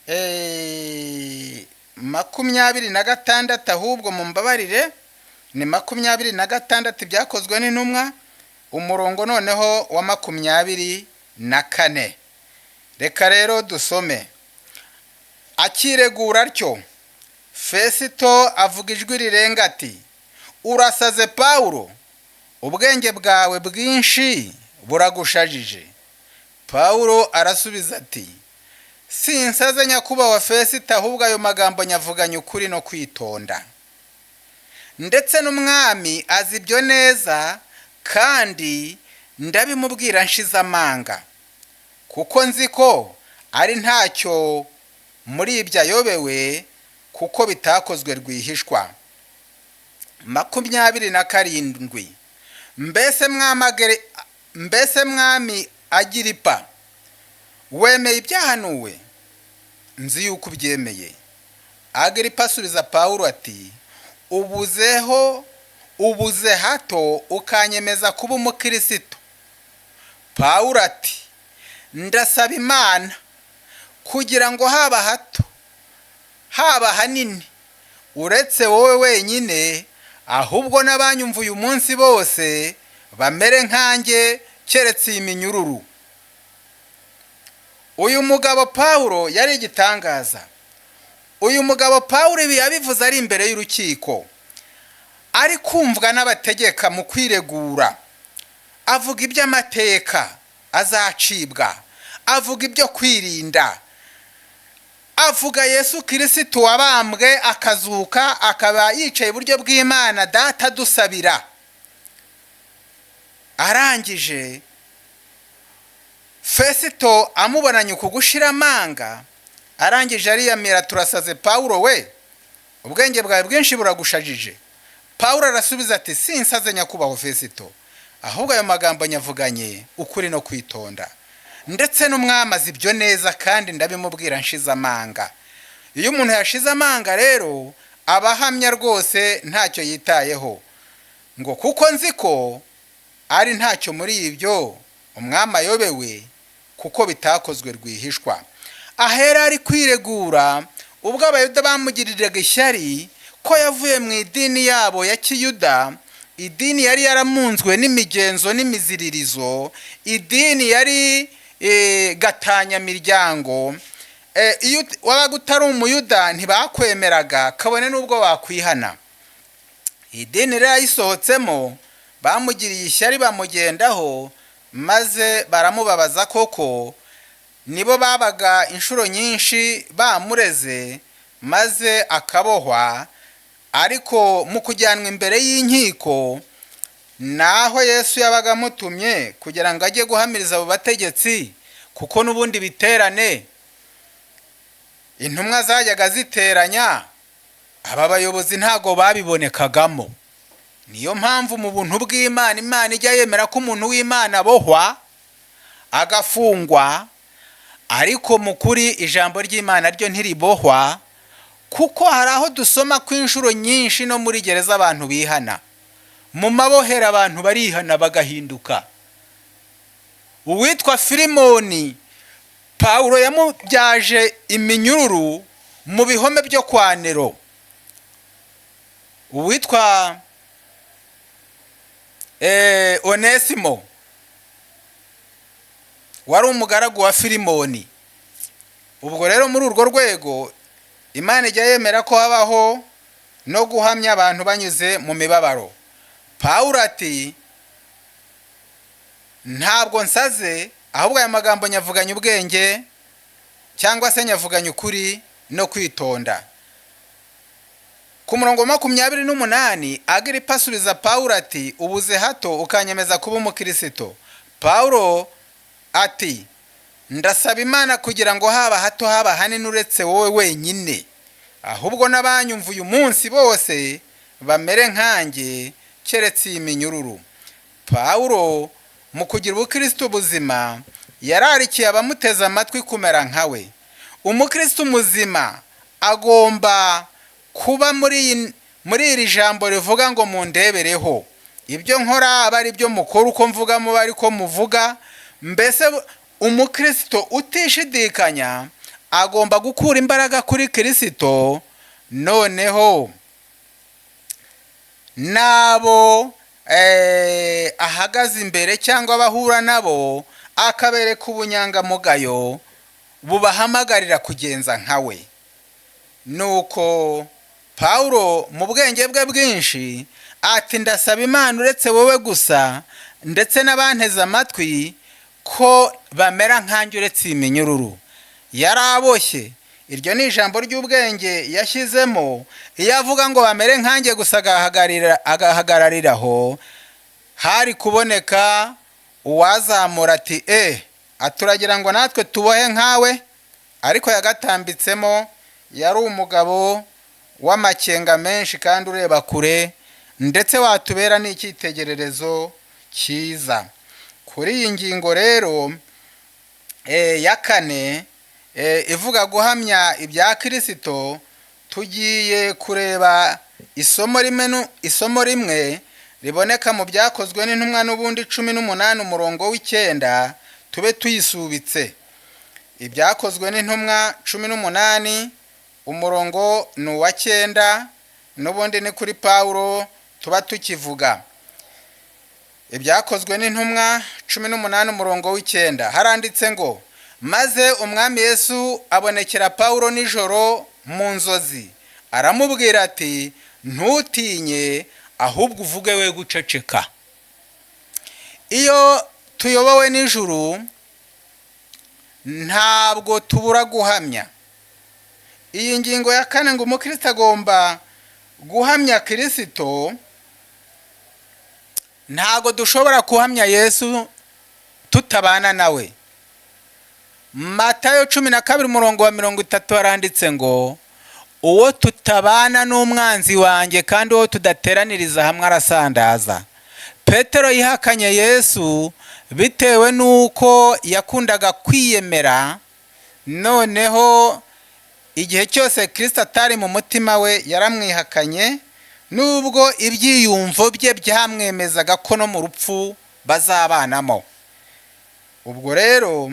26, ahubwo mumbabarire ni 26 ibyakozwe n'intumwa umurongo noneho wa 24. Reka rero dusome. Akiregura atyo, Fesito avuga ijwi rirenga ati urasaze Pawulo, ubwenge bwawe bwinshi buragushajije. Pawulo arasubiza ati, sinsaze nyakubahwa Fesito, ahubwo ayo magambo nyavuganye ukuri no kwitonda. Ndetse n'umwami azi ibyo neza, kandi ndabimubwira nshize amanga, kuko nzi ko ari ntacyo muri ibyo ayobewe, kuko bitakozwe rwihishwa. 27. Mbese mwami Agiripa, wemeye ibyahanuwe? Nzi yuko ubyemeye. Agiripa asubiza Pawulo ati, ubuze hato ukanyemeza kuba umukristo. Pawulo ati, ndasaba Imana kugira ngo haba hato haba hanini, uretse wowe wenyine, ahubwo n'abanyumva uyu munsi bose bamere nkanjye, keretse iyi minyururu. Uyu mugabo Pawulo yari igitangaza. Uyu mugabo Pawulo ibi yabivuze ari imbere y'urukiko, ari kumvwa n'abategeka mu kwiregura. Avuga iby'amateka azacibwa, avuga ibyo kwirinda, avuga Yesu Kristo wabambwe akazuka, akaba yicaye iburyo bw'Imana Data dusabira. Arangije Fesito amubonanye uku gushira amanga, arangije ariyamira, turasaze Pawulo we, ubwenge bwawe bwinshi buragushajije. Pawulo arasubiza ati, sinsaze nyakubahwa Fesito, ahubwo ayo magambo nyavuganye ukuri no kwitonda. Ndetse n'umwami azi ibyo neza, kandi ndabimubwira nshize amanga. Iyo umuntu yashize amanga rero aba ahamya rwose ntacyo yitayeho, ngo kuko nzi ko ari ntacyo muri ibyo umwami ayobewe, kuko bitakozwe rwihishwa. Ahera ari kwiregura ubwo abayuda bamugiriraga ishyari ko yavuye mu idini yabo ya Kiyuda, idini yari yaramunzwe n'imigenzo n'imiziririzo, idini yari gatanya miryango. Iyo wabaga utari umuyuda ntibakwemeraga, kabone n'ubwo wakwihana. Idini rero yisohotsemo, bamugiriye ishyari bamugendaho, maze baramubabaza. Koko nibo babaga inshuro nyinshi bamureze, maze akabohwa. Ariko mu kujyanwa imbere y'inkiko, naho Yesu yabaga amutumye kugira ngo ajye guhamiriza abo bategetsi, kuko n'ubundi biterane intumwa zajyaga ziteranya, aba bayobozi ntago babibonekagamo. Niyo mpamvu mu buntu bw'Imana, Imana ijya yemera ko umuntu w'Imana abohwa agafungwa, ariko mu kuri ijambo ry'Imana ryo ntiribohwa, kuko hari aho dusoma ko inshuro nyinshi no muri gereza abantu bihana. Mu mabohera abantu barihana bagahinduka. Uwitwa Filimoni, Pawulo yamubyaje iminyururu mu bihome byo kwa Nero. Uwitwa Onesimo wari umugaragu wa Filimoni. Ubwo rero muri urwo rwego Imana ijya yemera ko habaho no guhamya abantu banyuze mu mibabaro. Pawulo ati, ntabwo nsaze, ahubwo aya magambo nyavuganye ubwenge, cyangwa se nyavuganye ukuri no kwitonda. Ku murongo 28, Agiripa asubiza Pawulo ati, ubuze hato ukanyemeza kuba umukristo. Pawulo ati, ndasaba Imana kugira ngo haba hato haba hanini, uretse wowe wenyine, ahubwo n'abanyumva uyu munsi bose bamere nkanjye, keretse iyi minyururu. Pawulo mu kugira ubukristo buzima yararikiye abamuteze amatwi kumera nkawe. Umukristo muzima agomba kuba muri iri jambo rivuga ngo mundebereho. Ibyo nkora aba ari byo mukora, uko mvuga muba ariko muvuga. Mbese umukristo utishidikanya agomba gukura imbaraga kuri Kristo, noneho nabo ahagaze imbere cyangwa bahura nabo akabereka ubunyangamugayo bubahamagarira kugenza nkawe. Nuko Pawulo mu bwenge bwe bwinshi ati ndasaba Imana uretse wowe gusa ndetse n'abanteze amatwi ko bamera nkanjye uretse iyi minyururu. Yari aboshye. Iryo ni ijambo ry'ubwenge yashyizemo. Iyo avuga ngo bamere nkanjye gusa agahagarariraho, hari kuboneka uwazamura ati aturagira ngo natwe tubohe nkawe. Ariko yagatambitsemo. Yari umugabo w'amakenga menshi kandi ureba kure, ndetse watubera n'icyitegererezo cyiza. Kuri iyi ngingo rero ya kane ivuga guhamya ibya Kristo, tugiye kureba isomo rimwe riboneka mu Byakozwe n'Intumwa n'ubundi 18 umurongo w'9, tube tuyisubitse. Ibyakozwe n'Intumwa 18 umurongo ni uwa 9, n'ubundi ni kuri Pawulo tuba tukivuga. Ibyakozwe n'Intumwa 18 umurongo w'9 haranditse ngo, maze umwami Yesu abonekera Pawulo nijoro mu nzozi, aramubwira ati ntutinye, ahubwo uvuge we guceceka. Iyo tuyobowe n'ijuru ntabwo tubura guhamya. Iyi ngingo ya kane ngo umukristo agomba guhamya Kristo. Ntago dushobora kuhamya Yesu tutabana nawe. Matayo 12 umurongo wa 30 haranditse ngo, uwo tutabana n'umwanzi wanjye kandi uwo tudateraniriza hamwe arasandaza. Petero yihakanye Yesu bitewe nuko yakundaga kwiyemera, noneho igihe cyose Kristo atari mu mutima we yaramwihakanye, nubwo ibyiyumvo bye byamwemezaga ko no mu rupfu bazabanamo. Ubwo rero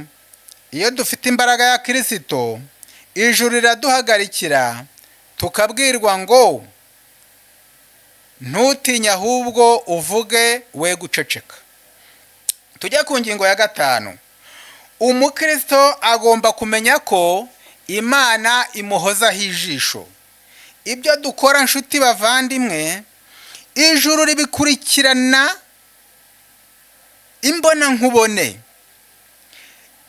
iyo dufite imbaraga ya Kristo, ijuru riraduhagarikira tukabwirwa ngo ntutinye ahubwo uvuge we guceceka. Tujya ku ngingo ya 5. Umukristo agomba kumenya ko Imana imuhozaho ijisho. Ibyo dukora nshuti bavandimwe, ijuru ribikurikirana imbona nkubone.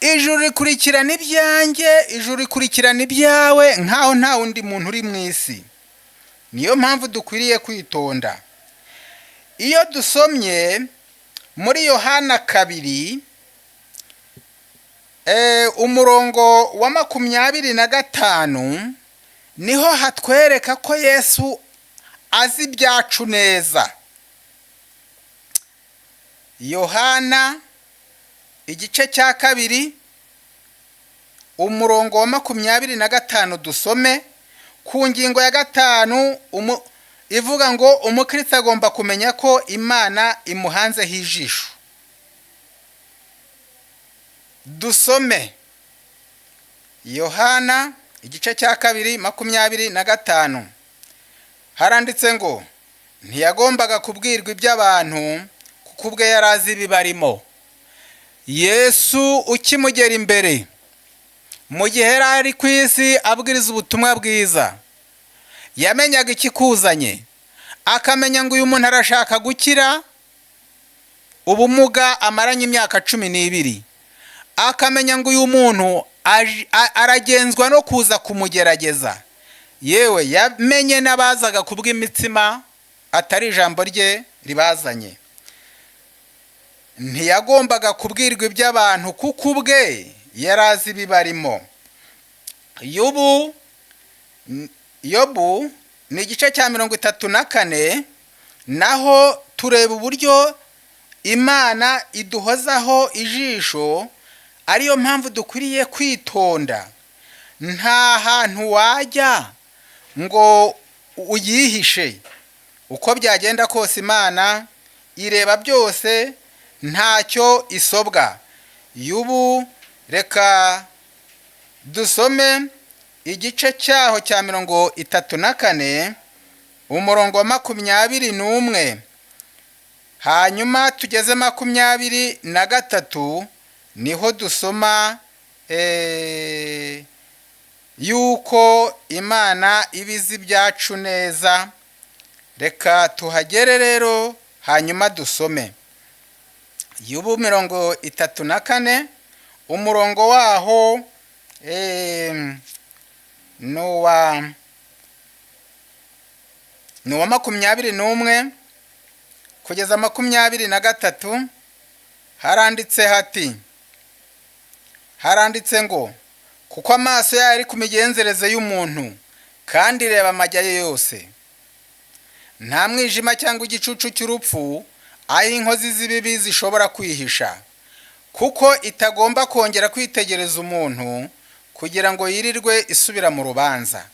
Ijuru rikurikirana ibyanjye, ijuru rikurikirana ibyawe nkaho nta wundi muntu uri mu isi. Niyo mpamvu dukwiriye kwitonda. Iyo dusomye muri Yohana 2 umurongo wa 25, niho hatwereka ko Yesu azi ibyacu neza. Yohana igice cya 2 umurongo wa 25 dusome ku ngingo ya 5 ivuga ngo umukristo agomba kumenya ko Imana imuhanzeho ijisho. Dusome Yohana igice cya 2 25 haranditse ngo, ntiyagombaga kubwirwa iby'abantu kuko ubwe yarazi ibibarimo. Yesu ukimugera imbere mu gihe yari ari ku isi abwiriza ubutumwa bwiza, yamenyaga ikikuzanye, akamenya ngo uyu muntu arashaka gukira ubumuga amaranye imyaka 12, akamenya ngo uyu muntu aragenzwa no kuza kumugerageza. Yewe yamenye n'abazaga kubw'imitsima atari ijambo rye ribazanye. Ntiyagombaga kubwirwa iby'abantu kuko ubwe yarazi ibibarimo. Yobu ni igice cya 34, naho tureba uburyo Imana iduhozaho ijisho. Ariyo mpamvu dukwiriye kwitonda. Nta hantu wajya ngo uyihishe. Uko byagenda kose Imana ireba byose, ntacyo isobwa. Yubu reka dusome igice cyaho cya 34 umurongo wa 21, hanyuma tugeze 23 niho dusoma yuko Imana ibizi byacu neza reka tuhagere rero hanyuma dusome. Yubu 34 umurongo waho nuwa 21 kugeza 23 haranditse ngo kuko amaso yayo ari ku migenzereze y'umuntu kandi reba amajya ye yose, nta mwijima cyangwa igicucu cy'urupfu aho inkozi z'ibibi zishobora kwihisha, kuko itagomba kongera kwitegereza umuntu kugira ngo yirirwe isubira mu rubanza.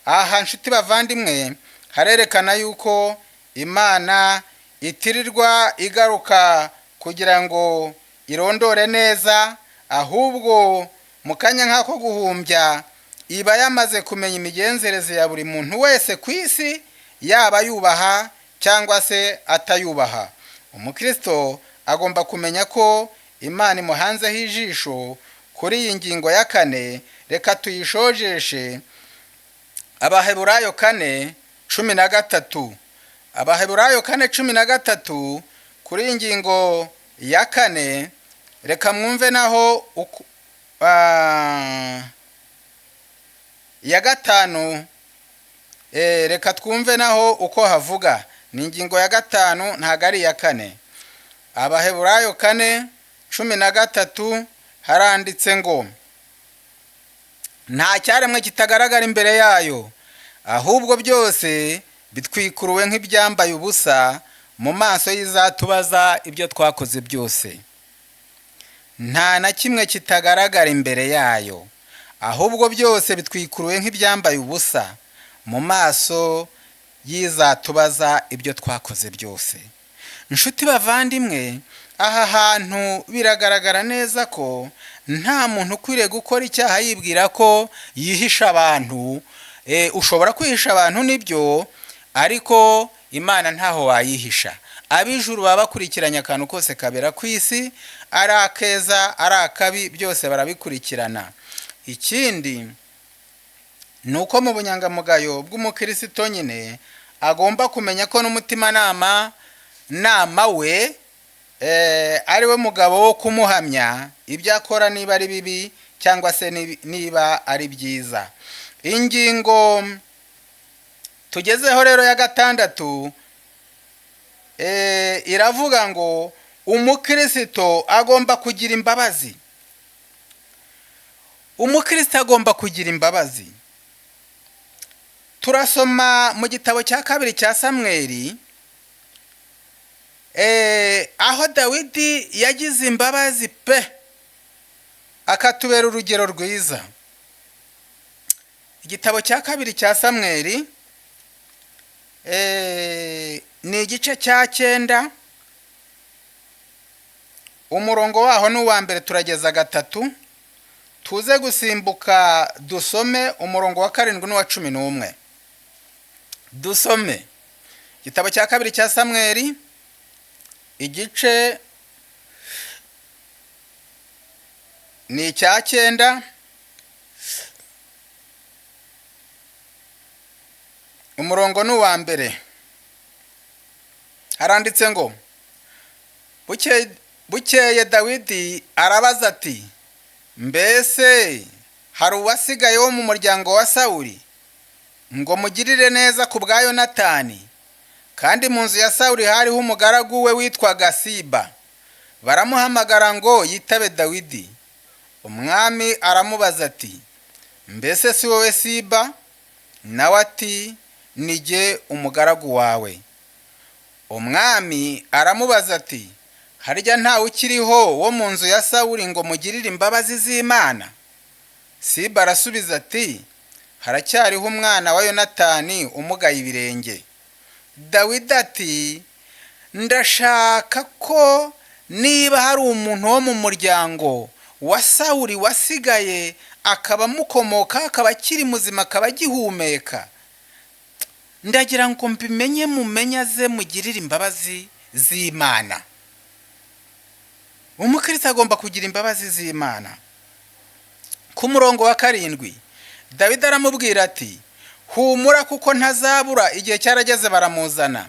Aha nshuti bavandimwe, harerekana yuko Imana itirirwa igaruka kugira ngo irondore neza, ahubwo mu kanya nk'ako guhumbya iba yamaze kumenya imigenzereze ya buri muntu wese ku isi, yaba yubaha cyangwa se atayubaha. Umukristo agomba kumenya ko Imana imuhanzeho ijisho kuri iyi ngingo ya 4. Reka tuyishojeshe Abaheburayo 4:13. Abaheburayo 4:13 kuri iyi ngingo ya 4. Reka mwumve naho ya 5. Reka twumve naho uko havuga. Ni ingingo ya 5 ntago ari ya 4. Abaheburayo 4:13 haranditse ngo nta cyaremwe kitagaragara imbere yayo, ahubwo byose bitwikuruwe nk'ibyambaye ubusa mu maso y'izatubaza ibyo twakoze byose. Nta na kimwe kitagaragara imbere yayo, ahubwo byose bitwikuruwe nk'ibyambaye ubusa mu maso y'izatubaza ibyo twakoze byose. Nshuti bavandimwe, aha hantu biragaragara neza ko nta muntu ukwiriye gukora icyaha yibwira ko yihisha abantu. Ushobora kwihisha abantu nibyo, ariko Imana ntaho wayihisha. Ab'ijuru baba bakurikiranye akantu kose kabera ku isi, ari akeza ari akabi, byose barabikurikirana. Ikindi ni uko mu bunyangamugayo bw'umukristo nyine agomba kumenya ko n'umutimanama we ari we mugabo wo kumuhamya ibyo akora, niba ari bibi cyangwa se niba ari byiza. Ingingo tugezeho rero ya 6 iravuga ngo umukristo agomba kugira imbabazi. Umukristo agomba kugira imbabazi. Turasoma mu gitabo cya 2 cya Samweli aho Dawidi yagize imbabazi pe, akatubera urugero rwiza. Igitabo cya 2 cya Samweli ni igice cya 9 umurongo waho n'uwa mbere turageza 3. Tuze gusimbuka dusome umurongo wa 7 n'uwa 11. Dusome igitabo cya 2 cya Samweli igice ni icya 9 umurongo n'uwa mbere. Haranditse ngo bukeye Dawidi arabaza ati, mbese hari uwasigaye wo mu muryango wa Sawuli ngo mugirire neza ku bwa Yonatani? Kandi mu nzu ya Sawuli hariho umugaragu we witwaga Siba. Baramuhamagara ngo yitabe Dawidi. Umwami aramubaza ati, mbese si wowe Siba? Nawe ati, nijye umugaragu wawe. Umwami aramubaza ati, harya ntawe ukiriho wo mu nzu ya Sawuli ngo mugirire imbabazi z'Imana? Siba arasubiza ati, haracyariho umwana wa Yonatani umugaye ibirenge. Dawidi ati, ndashaka ko niba hari umuntu wo mu muryango wa Sawuli wasigaye akaba mukomoka, akaba akiri muzima, akaba agihumeka, ndagira ngo mbimenye, mumenyaze mugirire imbabazi z'Imana. Umukristo agomba kugira imbabazi z'Imana. Ku murongo wa 7 Dawidi aramubwira ati, humura kuko ntazabura. Igihe cyarageze baramuzana.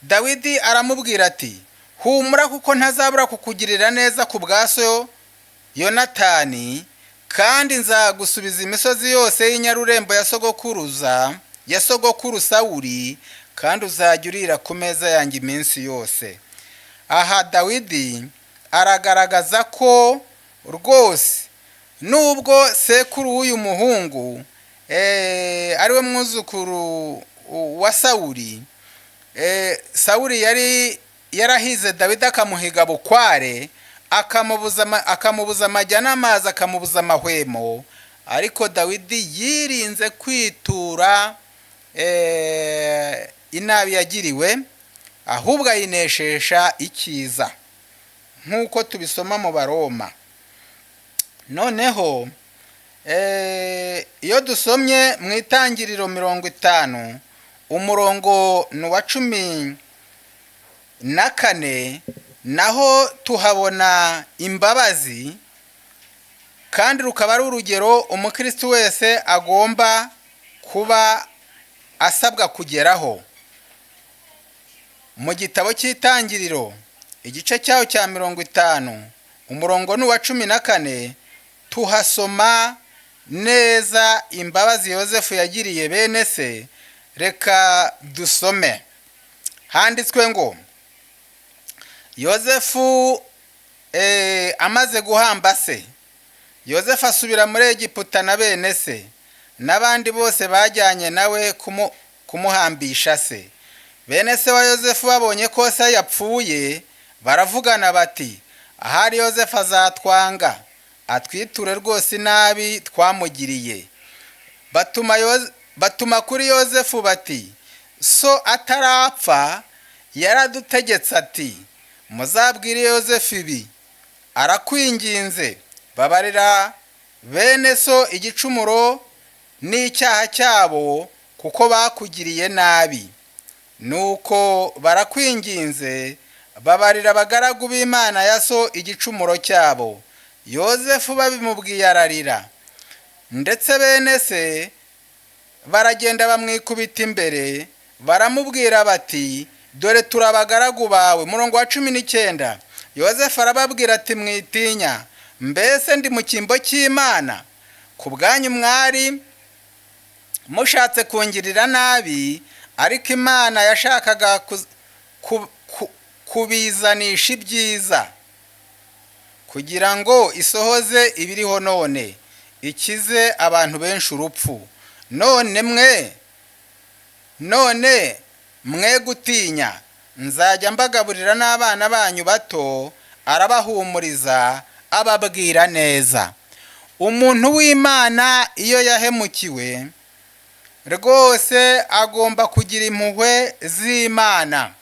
Dawidi aramubwira ati humura kuko ntazabura kukugirira neza ku bwa so Yonatani, kandi nzagusubiza imisozi yose y'inyarurembo ya sogokuru Sawuli, kandi uzajya urira ku meza yanjye iminsi yose. Aha Dawidi aragaragaza ko rwose nubwo sekuru w'uyu muhungu ariwe mwuzukuru wa Sawuli, Sawuli yari yarahize Dawidi akamuhiga bukware, akamubuza amajya n'amazi, akamubuza amahwemo, ariko Dawidi yirinze kwitura inabi yagiriwe, ahubwo ayineshesha icyiza nk'uko tubisoma mu Baroma. Noneho iyo dusomye mu Itangiriro 50 umurongo wa 14, naho tuhabona imbabazi, kandi rukaba ari urugero umukristo wese agomba kuba asabwa kugeraho. Mu gitabo cy'Itangiriro igice cyaho cya 50 umurongo wa 14 tuhasoma neza imbabazi Yozefu yagiriye bene se. Reka dusome. Handitswe ngo Yozefu amaze guhamba se, Yozefu asubira muri Egiputa na bene se n'abandi bose bajyanye nawe kumuhambisha se. Bene se wa Yozefu babonye ko se yapfuye, baravugana bati ahari Yozefu azatwanga, atwiture rwose nabi twamugiriye. Batuma kuri Yozefu bati so atarapfa yaradutegetse ati muzabwire Yozefu ibi, arakwinginze babarira bene so igicumuro n'icyaha cyabo kuko bakugiriye nabi. Nuko barakwinginze babarira abagaragu b'Imana ya so igicumuro cyabo. Yozefu babimubwiye ararira, ndetse bene se baragenda bamwikubita imbere, baramubwira bati dore turabagaragu bawe. Murongo wa 19 Yozefu arababwira ati mwitinya, mbese ndi mu cyimbo cy'Imana? Ku bwanyu mwari mushatse kungirira nabi, ariko Imana yashakaga kubizanisha ibyiza, kugira ngo isohoze ibiriho none, ikize abantu benshi urupfu. None mwe gutinya, nzajya mbagaburira n'abana banyu bato. Arabahumuriza ababwira neza. Umuntu w'Imana iyo yahemukiwe rwose agomba kugira impuhwe z'Imana,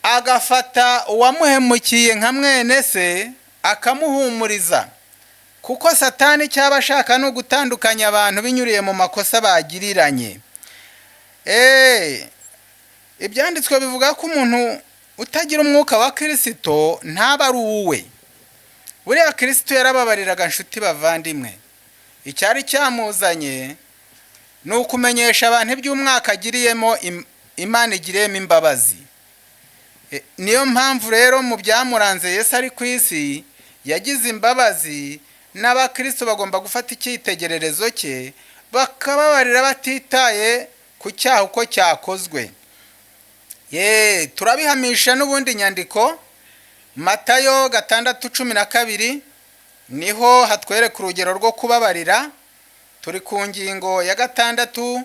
agafata uwamuhemukiye nka mwene se akamuhumuriza, kuko Satani cyaba ashaka no gutandukanya abantu binyuriye mu makosa bagiriranye. Ibyanditswe bivuga ko umuntu utagira umwuka wa Kristo ntaba ari uwe. Buriya Kristo yarababariraga nshuti bavandimwe. Icyari cyamuzanye ni ukumenyesha abantu iby'umwaka agiriyemo Imana igiriyemo imbabazi. Niyo mpamvu rero mu byamuranze Yesu ari ku isi yagize imbabazi, n'abakristo bagomba gufata icyitegererezo cye bakababarira batitaye ku cyaha uko cyakozwe. Turabihamisha n'ubundi nyandiko Matayo 6:12 niho hatwereka urugero rwo kubabarira. Turi ku ngingo ya 6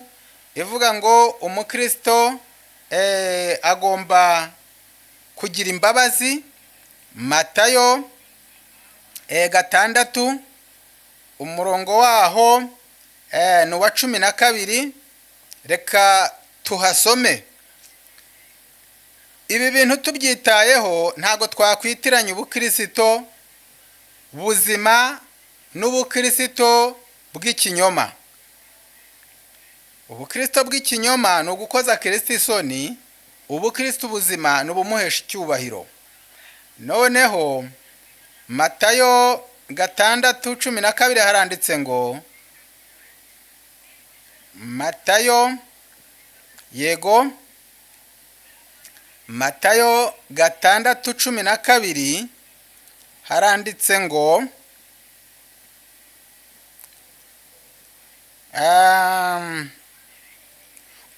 ivuga ngo umukristo agomba kugira imbabazi. Matayo 6 umurongo waho ni wa 12. Reka tuhasome. Ibi bintu tubyitayeho ntago twakwitiranya ubukristo buzima n'ubukristo bw'ikinyoma. Ubukristo bw'ikinyoma ni ugukoza Kristo isoni, ubukristo buzima ni ubumuhesha icyubahiro. Noneho Matayo 6:12 haranditse ngo Matayo, yego, Matayo 6:12 haranditse ngo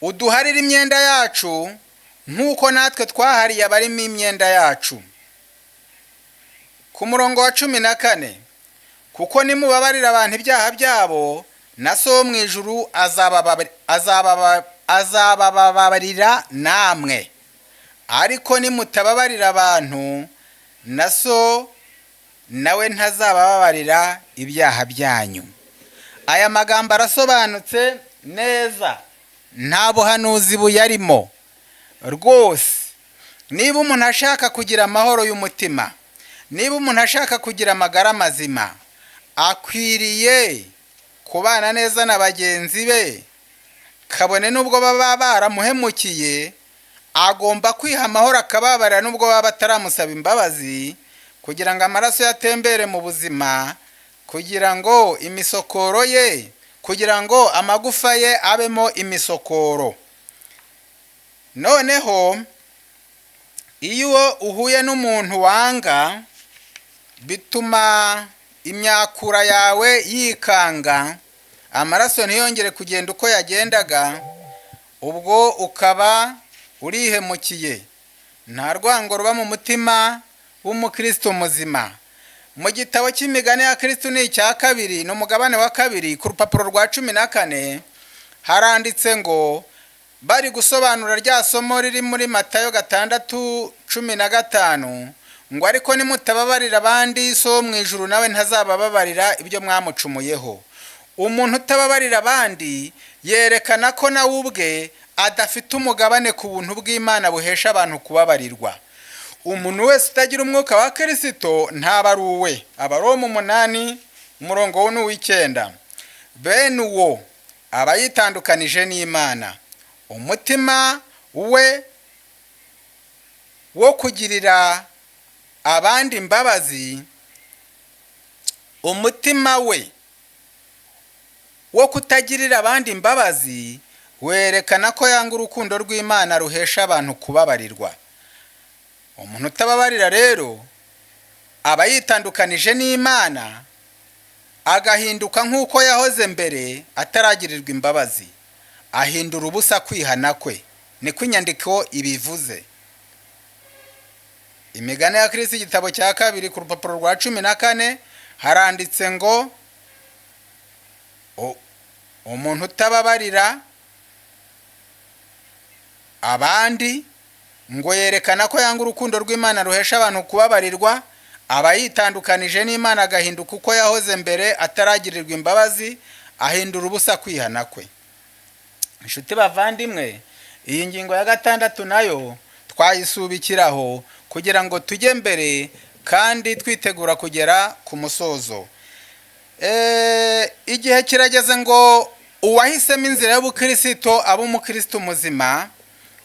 uduharire imyenda yacu nk'uko natwe twahariye abarimo imyenda yacu. Ku murongo wa 14, kuko nimubabarira abantu ibyaha byabo, na so wo mu ijuru azabababarira namwe. Ariko nimutababarira abantu, na so nawe ntazabababarira ibyaha byanyu. Aya magambo arasobanutse neza, nta buhanuzi buyarimo rwose. Niba umuntu ashaka kugira amahoro y'umutima, niba umuntu ashaka kugira amagara mazima, akwiriye kubana neza na bagenzi be, kabone n'ubwo baba baramuhemukiye, agomba kwiha amahoro akababarira n'ubwo baba bataramusaba imbabazi, kugira ngo amaraso yatembere mu buzima, kugira ngo imisokoro ye, kugira ngo amagufa ye abemo imisokoro. Noneho iyo uhuye n'umuntu wanga, bituma imyakura yawe yikanga, amaraso ntiyongere kugenda uko yagendaga, ubwo ukaba urihemukiye. Nta rwango ruba mu mutima w'umukristo muzima. Mu gitabo cy'imigani ya Kristo ni icya 2, no mugabane wa 2, ku rupapuro rwa 14 haranditse ngo, bari gusobanura rya somo riri muri Matayo 6:15, ngo ariko nimutababarira abandi, so wo mu ijuru nawe ntazabababarira ibyo mwamucumuyeho. Umuntu utababarira abandi yerekana ko nawe ubwe adafite umugabane ku buntu bw'Imana buhesha abantu kubabarirwa. Umuntu wese utagira umwuka wa Kristo ntaba ari uwe. Abaroma 8:9. Bene uwo aba yitandukanije n'Imana. Umutima we wo kugirira abandi imbabazi, umutima we wo kutagirira abandi imbabazi, werekana ko yanga urukundo rw'Imana ruhesha abantu kubabarirwa. Umuntu utababarira rero aba yitandukanije n'Imana, agahinduka nk'uko yahoze mbere ataragirirwa imbabazi, ahindura ubusa kwihana kwe. Niko inyandiko ibivuze. Imigani ya Kristo igitabo cya 2 ku rupapuro rwa 14 haranditse ngo, umuntu utababarira abandi ngo yerekana ko yanga urukundo rw'Imana ruhesha abantu kubabarirwa, aba yitandukanije n'Imana, agahinduka uko yahoze mbere ataragirirwa imbabazi, ahindura ubusa kwihana kwe. Inshuti bavandimwe, iyi ngingo ya 6 nayo twayisubikiraho kugira ngo tujye mbere kandi twitegura kugera ku musozo. Igihe kirageze ngo uwahisemo inzira y'ubukristo abe umukristo muzima,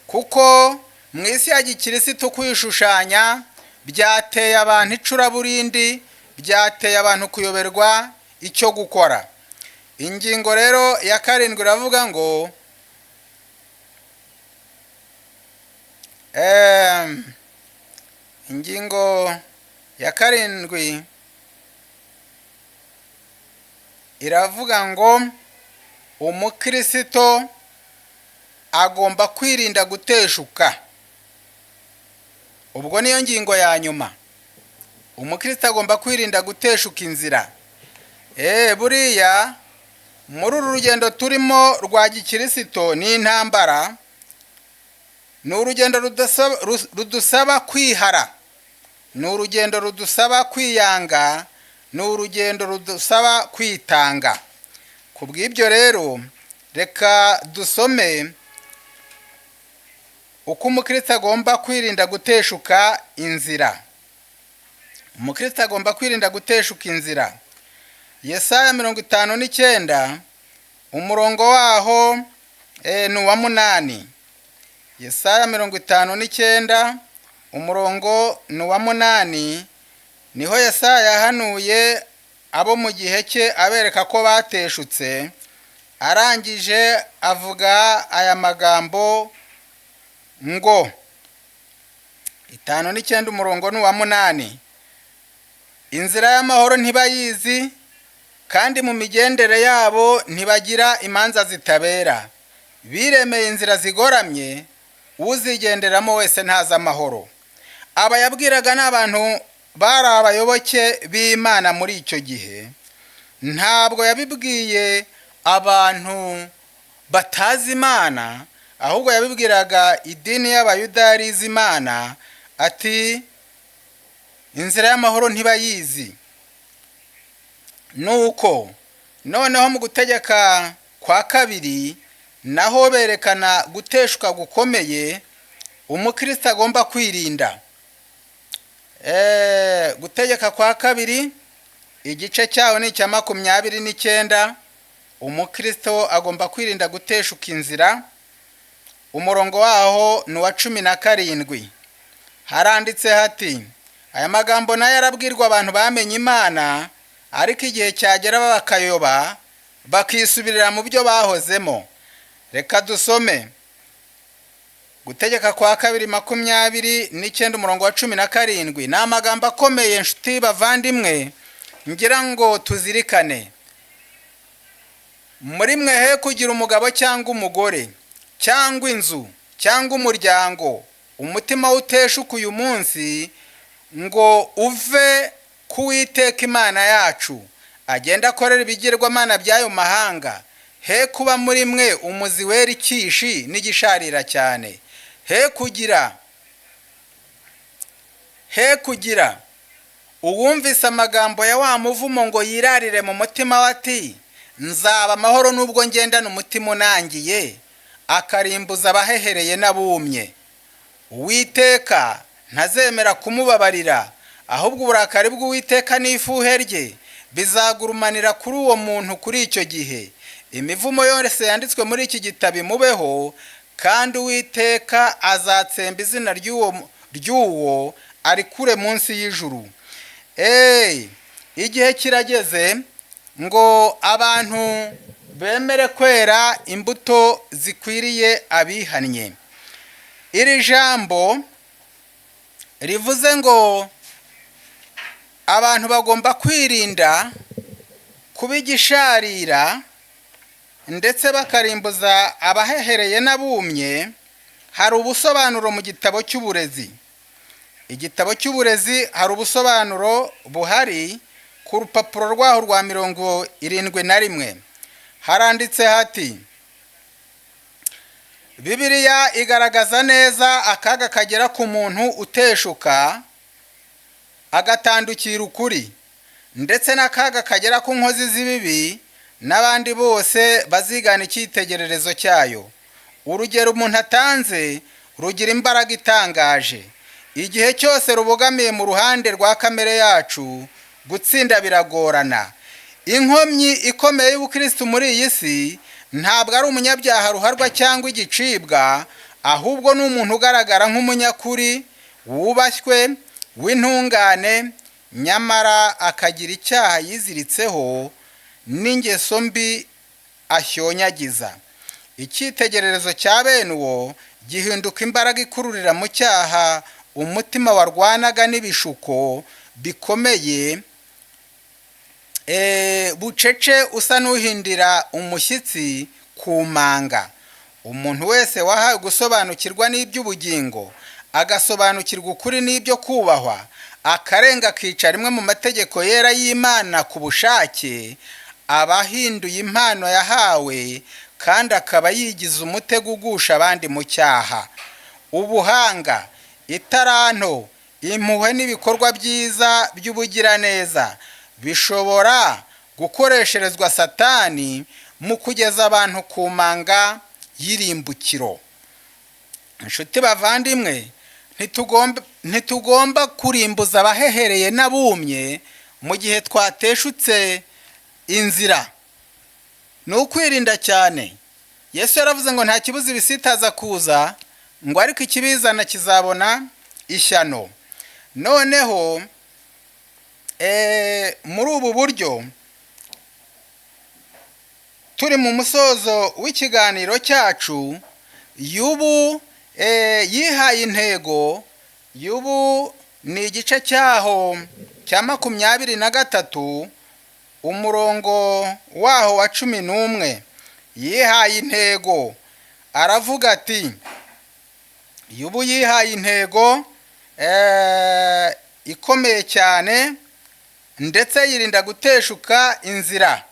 kuko mu isi ya gikristo kwishushanya byateye abantu icuraburindi, byateye abantu kuyoberwa icyo gukora. Ingingo rero ya 7 iravuga ngo ingingo ya 7 iravuga ngo umukristo agomba kwirinda guteshuka. Ubwo niyo ngingo ya nyuma. Umukristo agomba kwirinda guteshuka inzira. Buriya muri uru rugendo turimo rwa gikristo ni intambara, ni urugendo rudusaba kwihara, ni urugendo rudusaba kwiyanga, ni urugendo rudusaba kwitanga. Kubw'ibyo rero reka dusome uko umukristo agomba kwirinda guteshuka inzira. Umukristo agomba kwirinda guteshuka inzira. Yesaya 59 umurongo waho ni wa 8. Yesaya 59 umurongo ni wa 8, niho Yesaya yahanuye abo mu gihe cye abereka ko bateshutse, arangije avuga aya magambo ngo 5:9 umurongo ni uwa 8. Inzira y'amahoro ntibayizi, kandi mu migendere yabo ntibagira imanza zitabera. Biremeye inzira zigoramye, uzigenderamo wese ntazi amahoro. Aba yabwiraga n'abantu bari abayoboke b'Imana muri icyo gihe. Ntabwo yabibwiye abantu batazi Imana, ahubwo yabibwiraga idini y'Abayuda yarize Imana, ati inzira y'amahoro ntibayizi. Nuko noneho mu gutegeka kwa kabiri naho berekana guteshwa gukomeye umukristo agomba kwirinda. Gutegeka kwa kabiri igice cyaho ni cya 29. Umukristo agomba kwirinda guteshuka inzira. Umurongo waho ni wa 17. Haranditse hati, aya magambo nayo yarabwirwa abantu bamenye Imana, ariko igihe cyagera bakayoba bakisubirira mu byo bahozemo. Reka dusome gutegeka kwa kabiri 29 umurongo wa 17. Ni amagambo akomeye nshuti bavandimwe, ngira ngo tuzirikane. Muri mwe he kugira umugabo cyangwa umugore cyangwa inzu cyangwa umuryango umutima uteshuka uyu munsi ngo uve ku Uwiteka Imana yacu, agenda akorera ibigirwamana by'ayo mahanga. He kuba muri mwe umuzi wera ikishi n'igisharira cyane. He kugira uwumvise amagambo ya wa muvumo ngo yirarire mu mutima wati nzaba amahoro nubwo ngendana umutima unangiye, akarimbuza abahehereye n'abumye. Uwiteka ntazemera kumubabarira, ahubwo uburakari bw'Uwiteka n'ifuhe rye bizagurumanira kuri uwo muntu kuri icyo gihe. Imivumo yose yanditswe muri iki gitabo imubeho, kandi Uwiteka azatsemba izina ry'uwo arikure munsi y'ijuru. Igihe kirageze ngo abantu bemere kwera imbuto zikwiriye abihannye. Iri jambo rivuze ngo abantu bagomba kwirinda kuba igisharira ndetse bakarimbuza abahehereye n'abumye. Hari ubusobanuro mu gitabo cy'uburezi. Igitabo cy'uburezi hari ubusobanuro buhari ku rupapuro rwaho rwa 71. Haranditse hati, Bibiliya igaragaza neza akaga kagera ku muntu uteshuka agatandukira ukuri, ndetse n'akaga kagera ku nkozi z'ibibi n'abandi bose bazigana icyitegererezo cyayo. Urugero umuntu atanze rugira imbaraga itangaje. Igihe cyose rubogamiye mu ruhande rwa kamere yacu, gutsinda biragorana. Inkomyi ikomeye y'ubukristo muri iyi si ntabwo ari umunyabyaha ruharwa cyangwa igicibwa, ahubwo ni umuntu ugaragara nk'umunyakuri, wubashywe, w'intungane, nyamara akagira icyaha yiziritseho n'ingeso mbi ashyonyagiza. Icyitegererezo cya bene uwo gihinduka imbaraga ikururira mu cyaha umutima warwanaga n'ibishuko bikomeye, bucece usa n'uhindira umushyitsi ku manga. Umuntu wese wahawe gusobanukirwa n'iby'ubugingo, agasobanukirwa ukuri n'ibyo kubahwa, akarenga akica rimwe mu mategeko yera y'Imana ku bushake, aba ahinduye impano yahawe, kandi akaba yigize umutego ugusha abandi mu cyaha. Ubuhanga, itaranto, impuhwe n'ibikorwa byiza by'ubugiraneza bishobora gukoresherezwa Satani mu kugeza abantu ku manga y'irimbukiro. Inshuti bavandimwe, ntitugomba kurimbuza abahehereye n'abumye mu gihe twateshutse inzira. Ni ukwirinda cyane. Yesu yaravuze ngo nta kibuza ibisitaza kuza, ngo ariko ikibizana kizabona ishyano. Noneho muri ubu buryo turi mu musozo w'ikiganiro cyacu. Yubu yihaye intego. Yubu ni igice cyaho cya 23 umurongo waho wa 11. Yihaye intego aravuga ati, Yubu yihaye intego ikomeye cyane ndetse yirinda guteshuka inzira.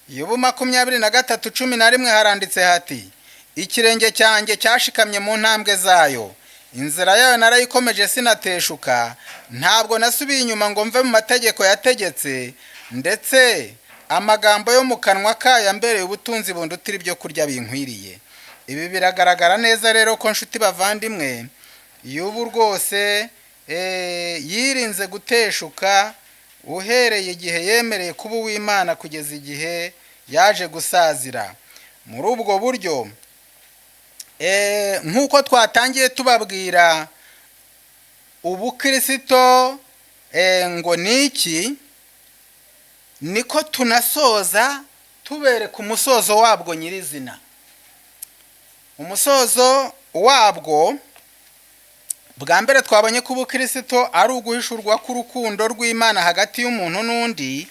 Yubu 23:11 haranditse hati, ikirenge cyanjye cyashikamye mu ntambwe zayo, inzira yayo narayikomeje sinateshuka, ntabwo nasubiye inyuma ngo mve mu mategeko yategetse, ndetse amagambo yo mu kanwa kayo yambereye ubutunzi bundutira ibyo kurya binkwiriye. Ibi biragaragara neza rero ko nshuti bavandimwe, Yubu rwose yirinze guteshuka uhereye igihe yemereye kuba uw'Imana kugeza igihe yaje gusazira. Muri ubwo buryo nk'uko twatangiye tubabwira ubukristo ngo niki, niko tunasoza tubereka umusozo wabwo nyirizina. Umusozo wabwo bwa mbere twabonye ko ubukristo ari uguhishurwa k'urukundo rw'Imana hagati y'umuntu n'undi.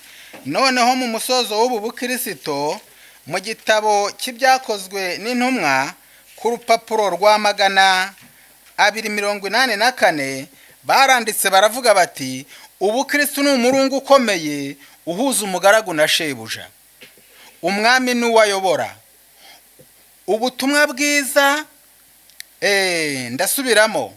Noneho mu musozo w'ubu bukristo mu gitabo cy'ibyakozwe n'intumwa ku rupapuro rwa 284 baranditse baravuga bati, ubukristo ni umurungu ukomeye uhuza umugaragu na shebuja, umwami n'uwayobora. Ubutumwa bwiza, ndasubiramo,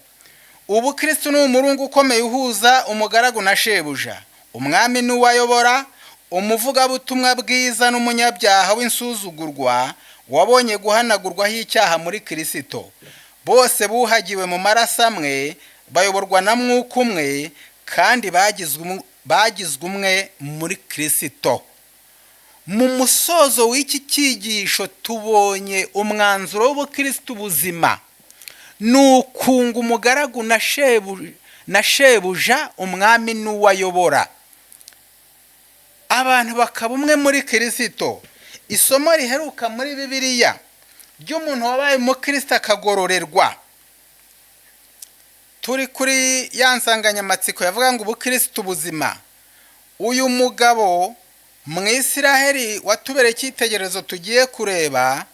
ubukristo ni umurungu ukomeye uhuza umugaragu na shebuja, umwami n'uwayobora, umuvugabutumwa bwiza n'umunyabyaha w'insuzugurwa wabonye guhanagurwaho icyaha muri Kristo. Bose buhagiwe mu maraso amwe, bayoborwa na mwuka umwe, kandi bagizwe umwe muri Kristo. Mu musozo w'iki cyigisho tubonye umwanzuro w'ubukristo buzima nukunga umugaragu na shebuja, umwami n'uwayobora, abantu bakaba umwe muri Kristo. Isomo riheruka muri Bibiliya ry'umuntu wabaye mu Kristo akagororerwa, turi kuri ya nsanganyamatsiko yavuga ngo ubukristo buzima. Uyu mugabo mu Isiraheli watubereye icyitegererezo tugiye kureba,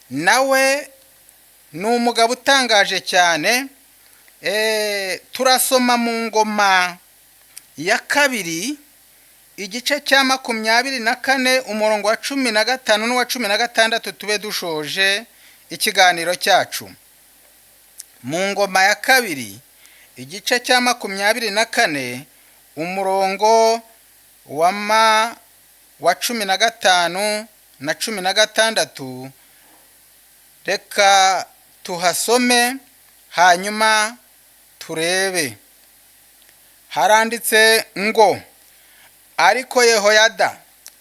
nawe ni umugabo utangaje cyane. Turasoma mu Ngoma ya 2 igice cya 24 umurongo wa 15 n'uwa 16 tube dushoje ikiganiro cyacu. Mu Ngoma ya 2 igice cya 24 umurongo wa 15 na 16, reka tuhasome hanyuma turebe. Haranditse ngo, ariko Yehoyada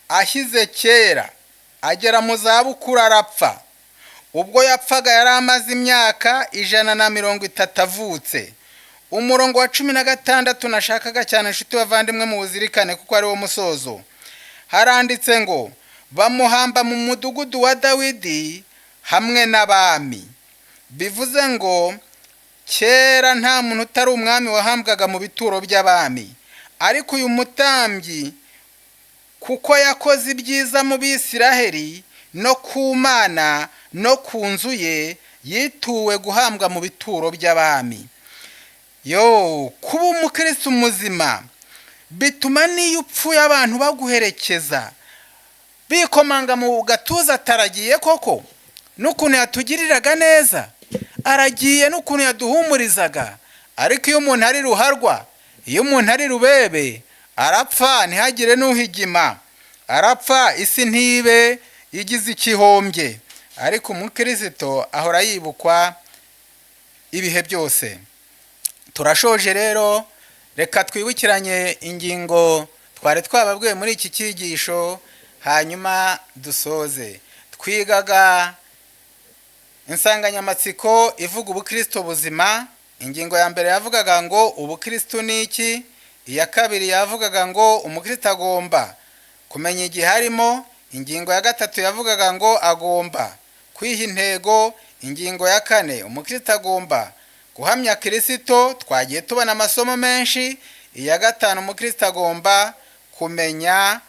ashyize kera agera mu zabukuru arapfa. Ubwo yapfaga yari amaze imyaka 130 avutse. Umurongo wa 16 nashakaga cyane nshuti bavandimwe mu buzirikane kuko ari wo musozo. Haranditse ngo, bamuhamba mu mudugudu wa Dawidi hamwe n'abami. Bivuze ngo kera nta muntu utari umwami wahambwaga mu bituro by'abami, ariko uyu mutambyi kuko yakoze ibyiza mu Bisiraheli no ku Mana no ku nzu ye, yituwe guhambwa mu bituro by'abami. Kuba umukristo muzima bituma niyo upfuye abantu baguherekeza bikomanga mu gatuza, ataragiye koko, n'ukuntu yatugiriraga neza, aragiye n'ukuntu yaduhumurizaga. Ariko iyo umuntu ari ruharwa, iyo umuntu ari rubebe, arapfa ntihagire n'uhigima, arapfa isi ntibe igize ikihombye. Ariko umukristo ahora yibukwa ibihe byose. Turashoje rero, reka twibukiranye ingingo twari twababwiye muri iki cyigisho hanyuma dusoze. Twigaga insanganyamatsiko ivuga ubukristo buzima. Ingingo ya mbere yavugaga ngo ubukristo ni iki, iya kabiri yavugaga ngo umukristo agomba kumenya igihe arimo, ingingo ya gatatu yavugaga ngo agomba kwiha intego. Ingingo ya kane, umukristo agomba guhamya Kristo, twagiye tubona amasomo menshi. iya gatanu, umukristo agomba kumenya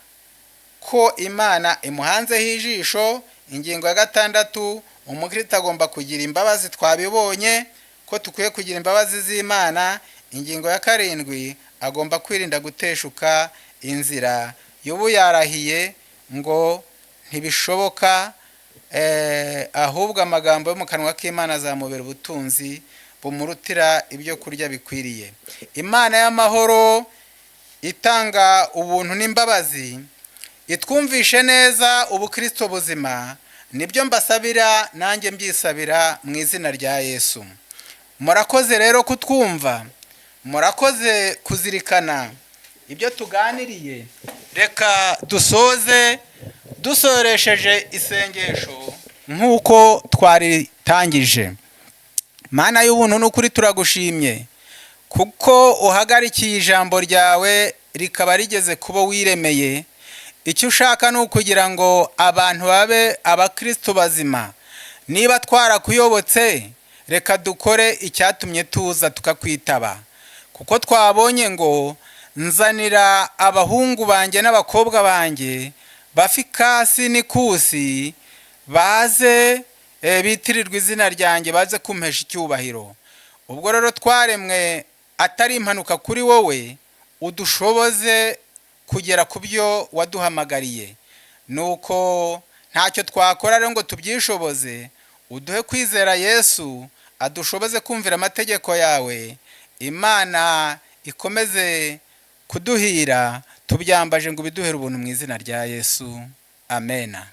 ko Imana imuhanzeho ijisho. Ingingo ya gatandatu, umukristo agomba kugira imbabazi, twabibonye ko tukwiye kugira imbabazi z'Imana. Ingingo ya karindwi, agomba kwirinda guteshuka inzira. Yobu yarahiye ngo ntibishoboka, ahubwo amagambo yo mu kanwa k'Imana azamubera ubutunzi bumurutira ibyo kurya bikwiriye. Imana y'amahoro itanga ubuntu n'imbabazi itwumvishe neza ubukristo buzima, nibyo mbasabira nanjye mbyisabira mu izina rya Yesu. Murakoze rero kutwumva, murakoze kuzirikana ibyo tuganiriye. Reka dusoze dusoresheje isengesho nk'uko twaritangije. Mana y'ubuntu n'ukuri turagushimye kuko uhagarikiye ijambo ryawe rikaba rigeze kubo wiremeye. Icyo ushaka ni ukugira ngo abantu babe abakristo bazima. Niba twarakuyobotse, reka dukore icyatumye tuza tukakwitaba, kuko twabonye ngo nzanira abahungu banjye n'abakobwa banjye bafikasi n'ikusi, baze bitirirwa izina ryanjye, baze kumpesha icyubahiro. Ubwo rero twaremwe atari impanuka kuri wowe, udushoboze kugera ku byo waduhamagariye. Nuko ntacyo twakora rero ngo tubyishoboze, uduhe kwizera Yesu, adushoboze kumvira amategeko yawe. Imana ikomeze kuduhira, tubyambaje ngo biduhere ubuntu mu izina rya Yesu. Amena.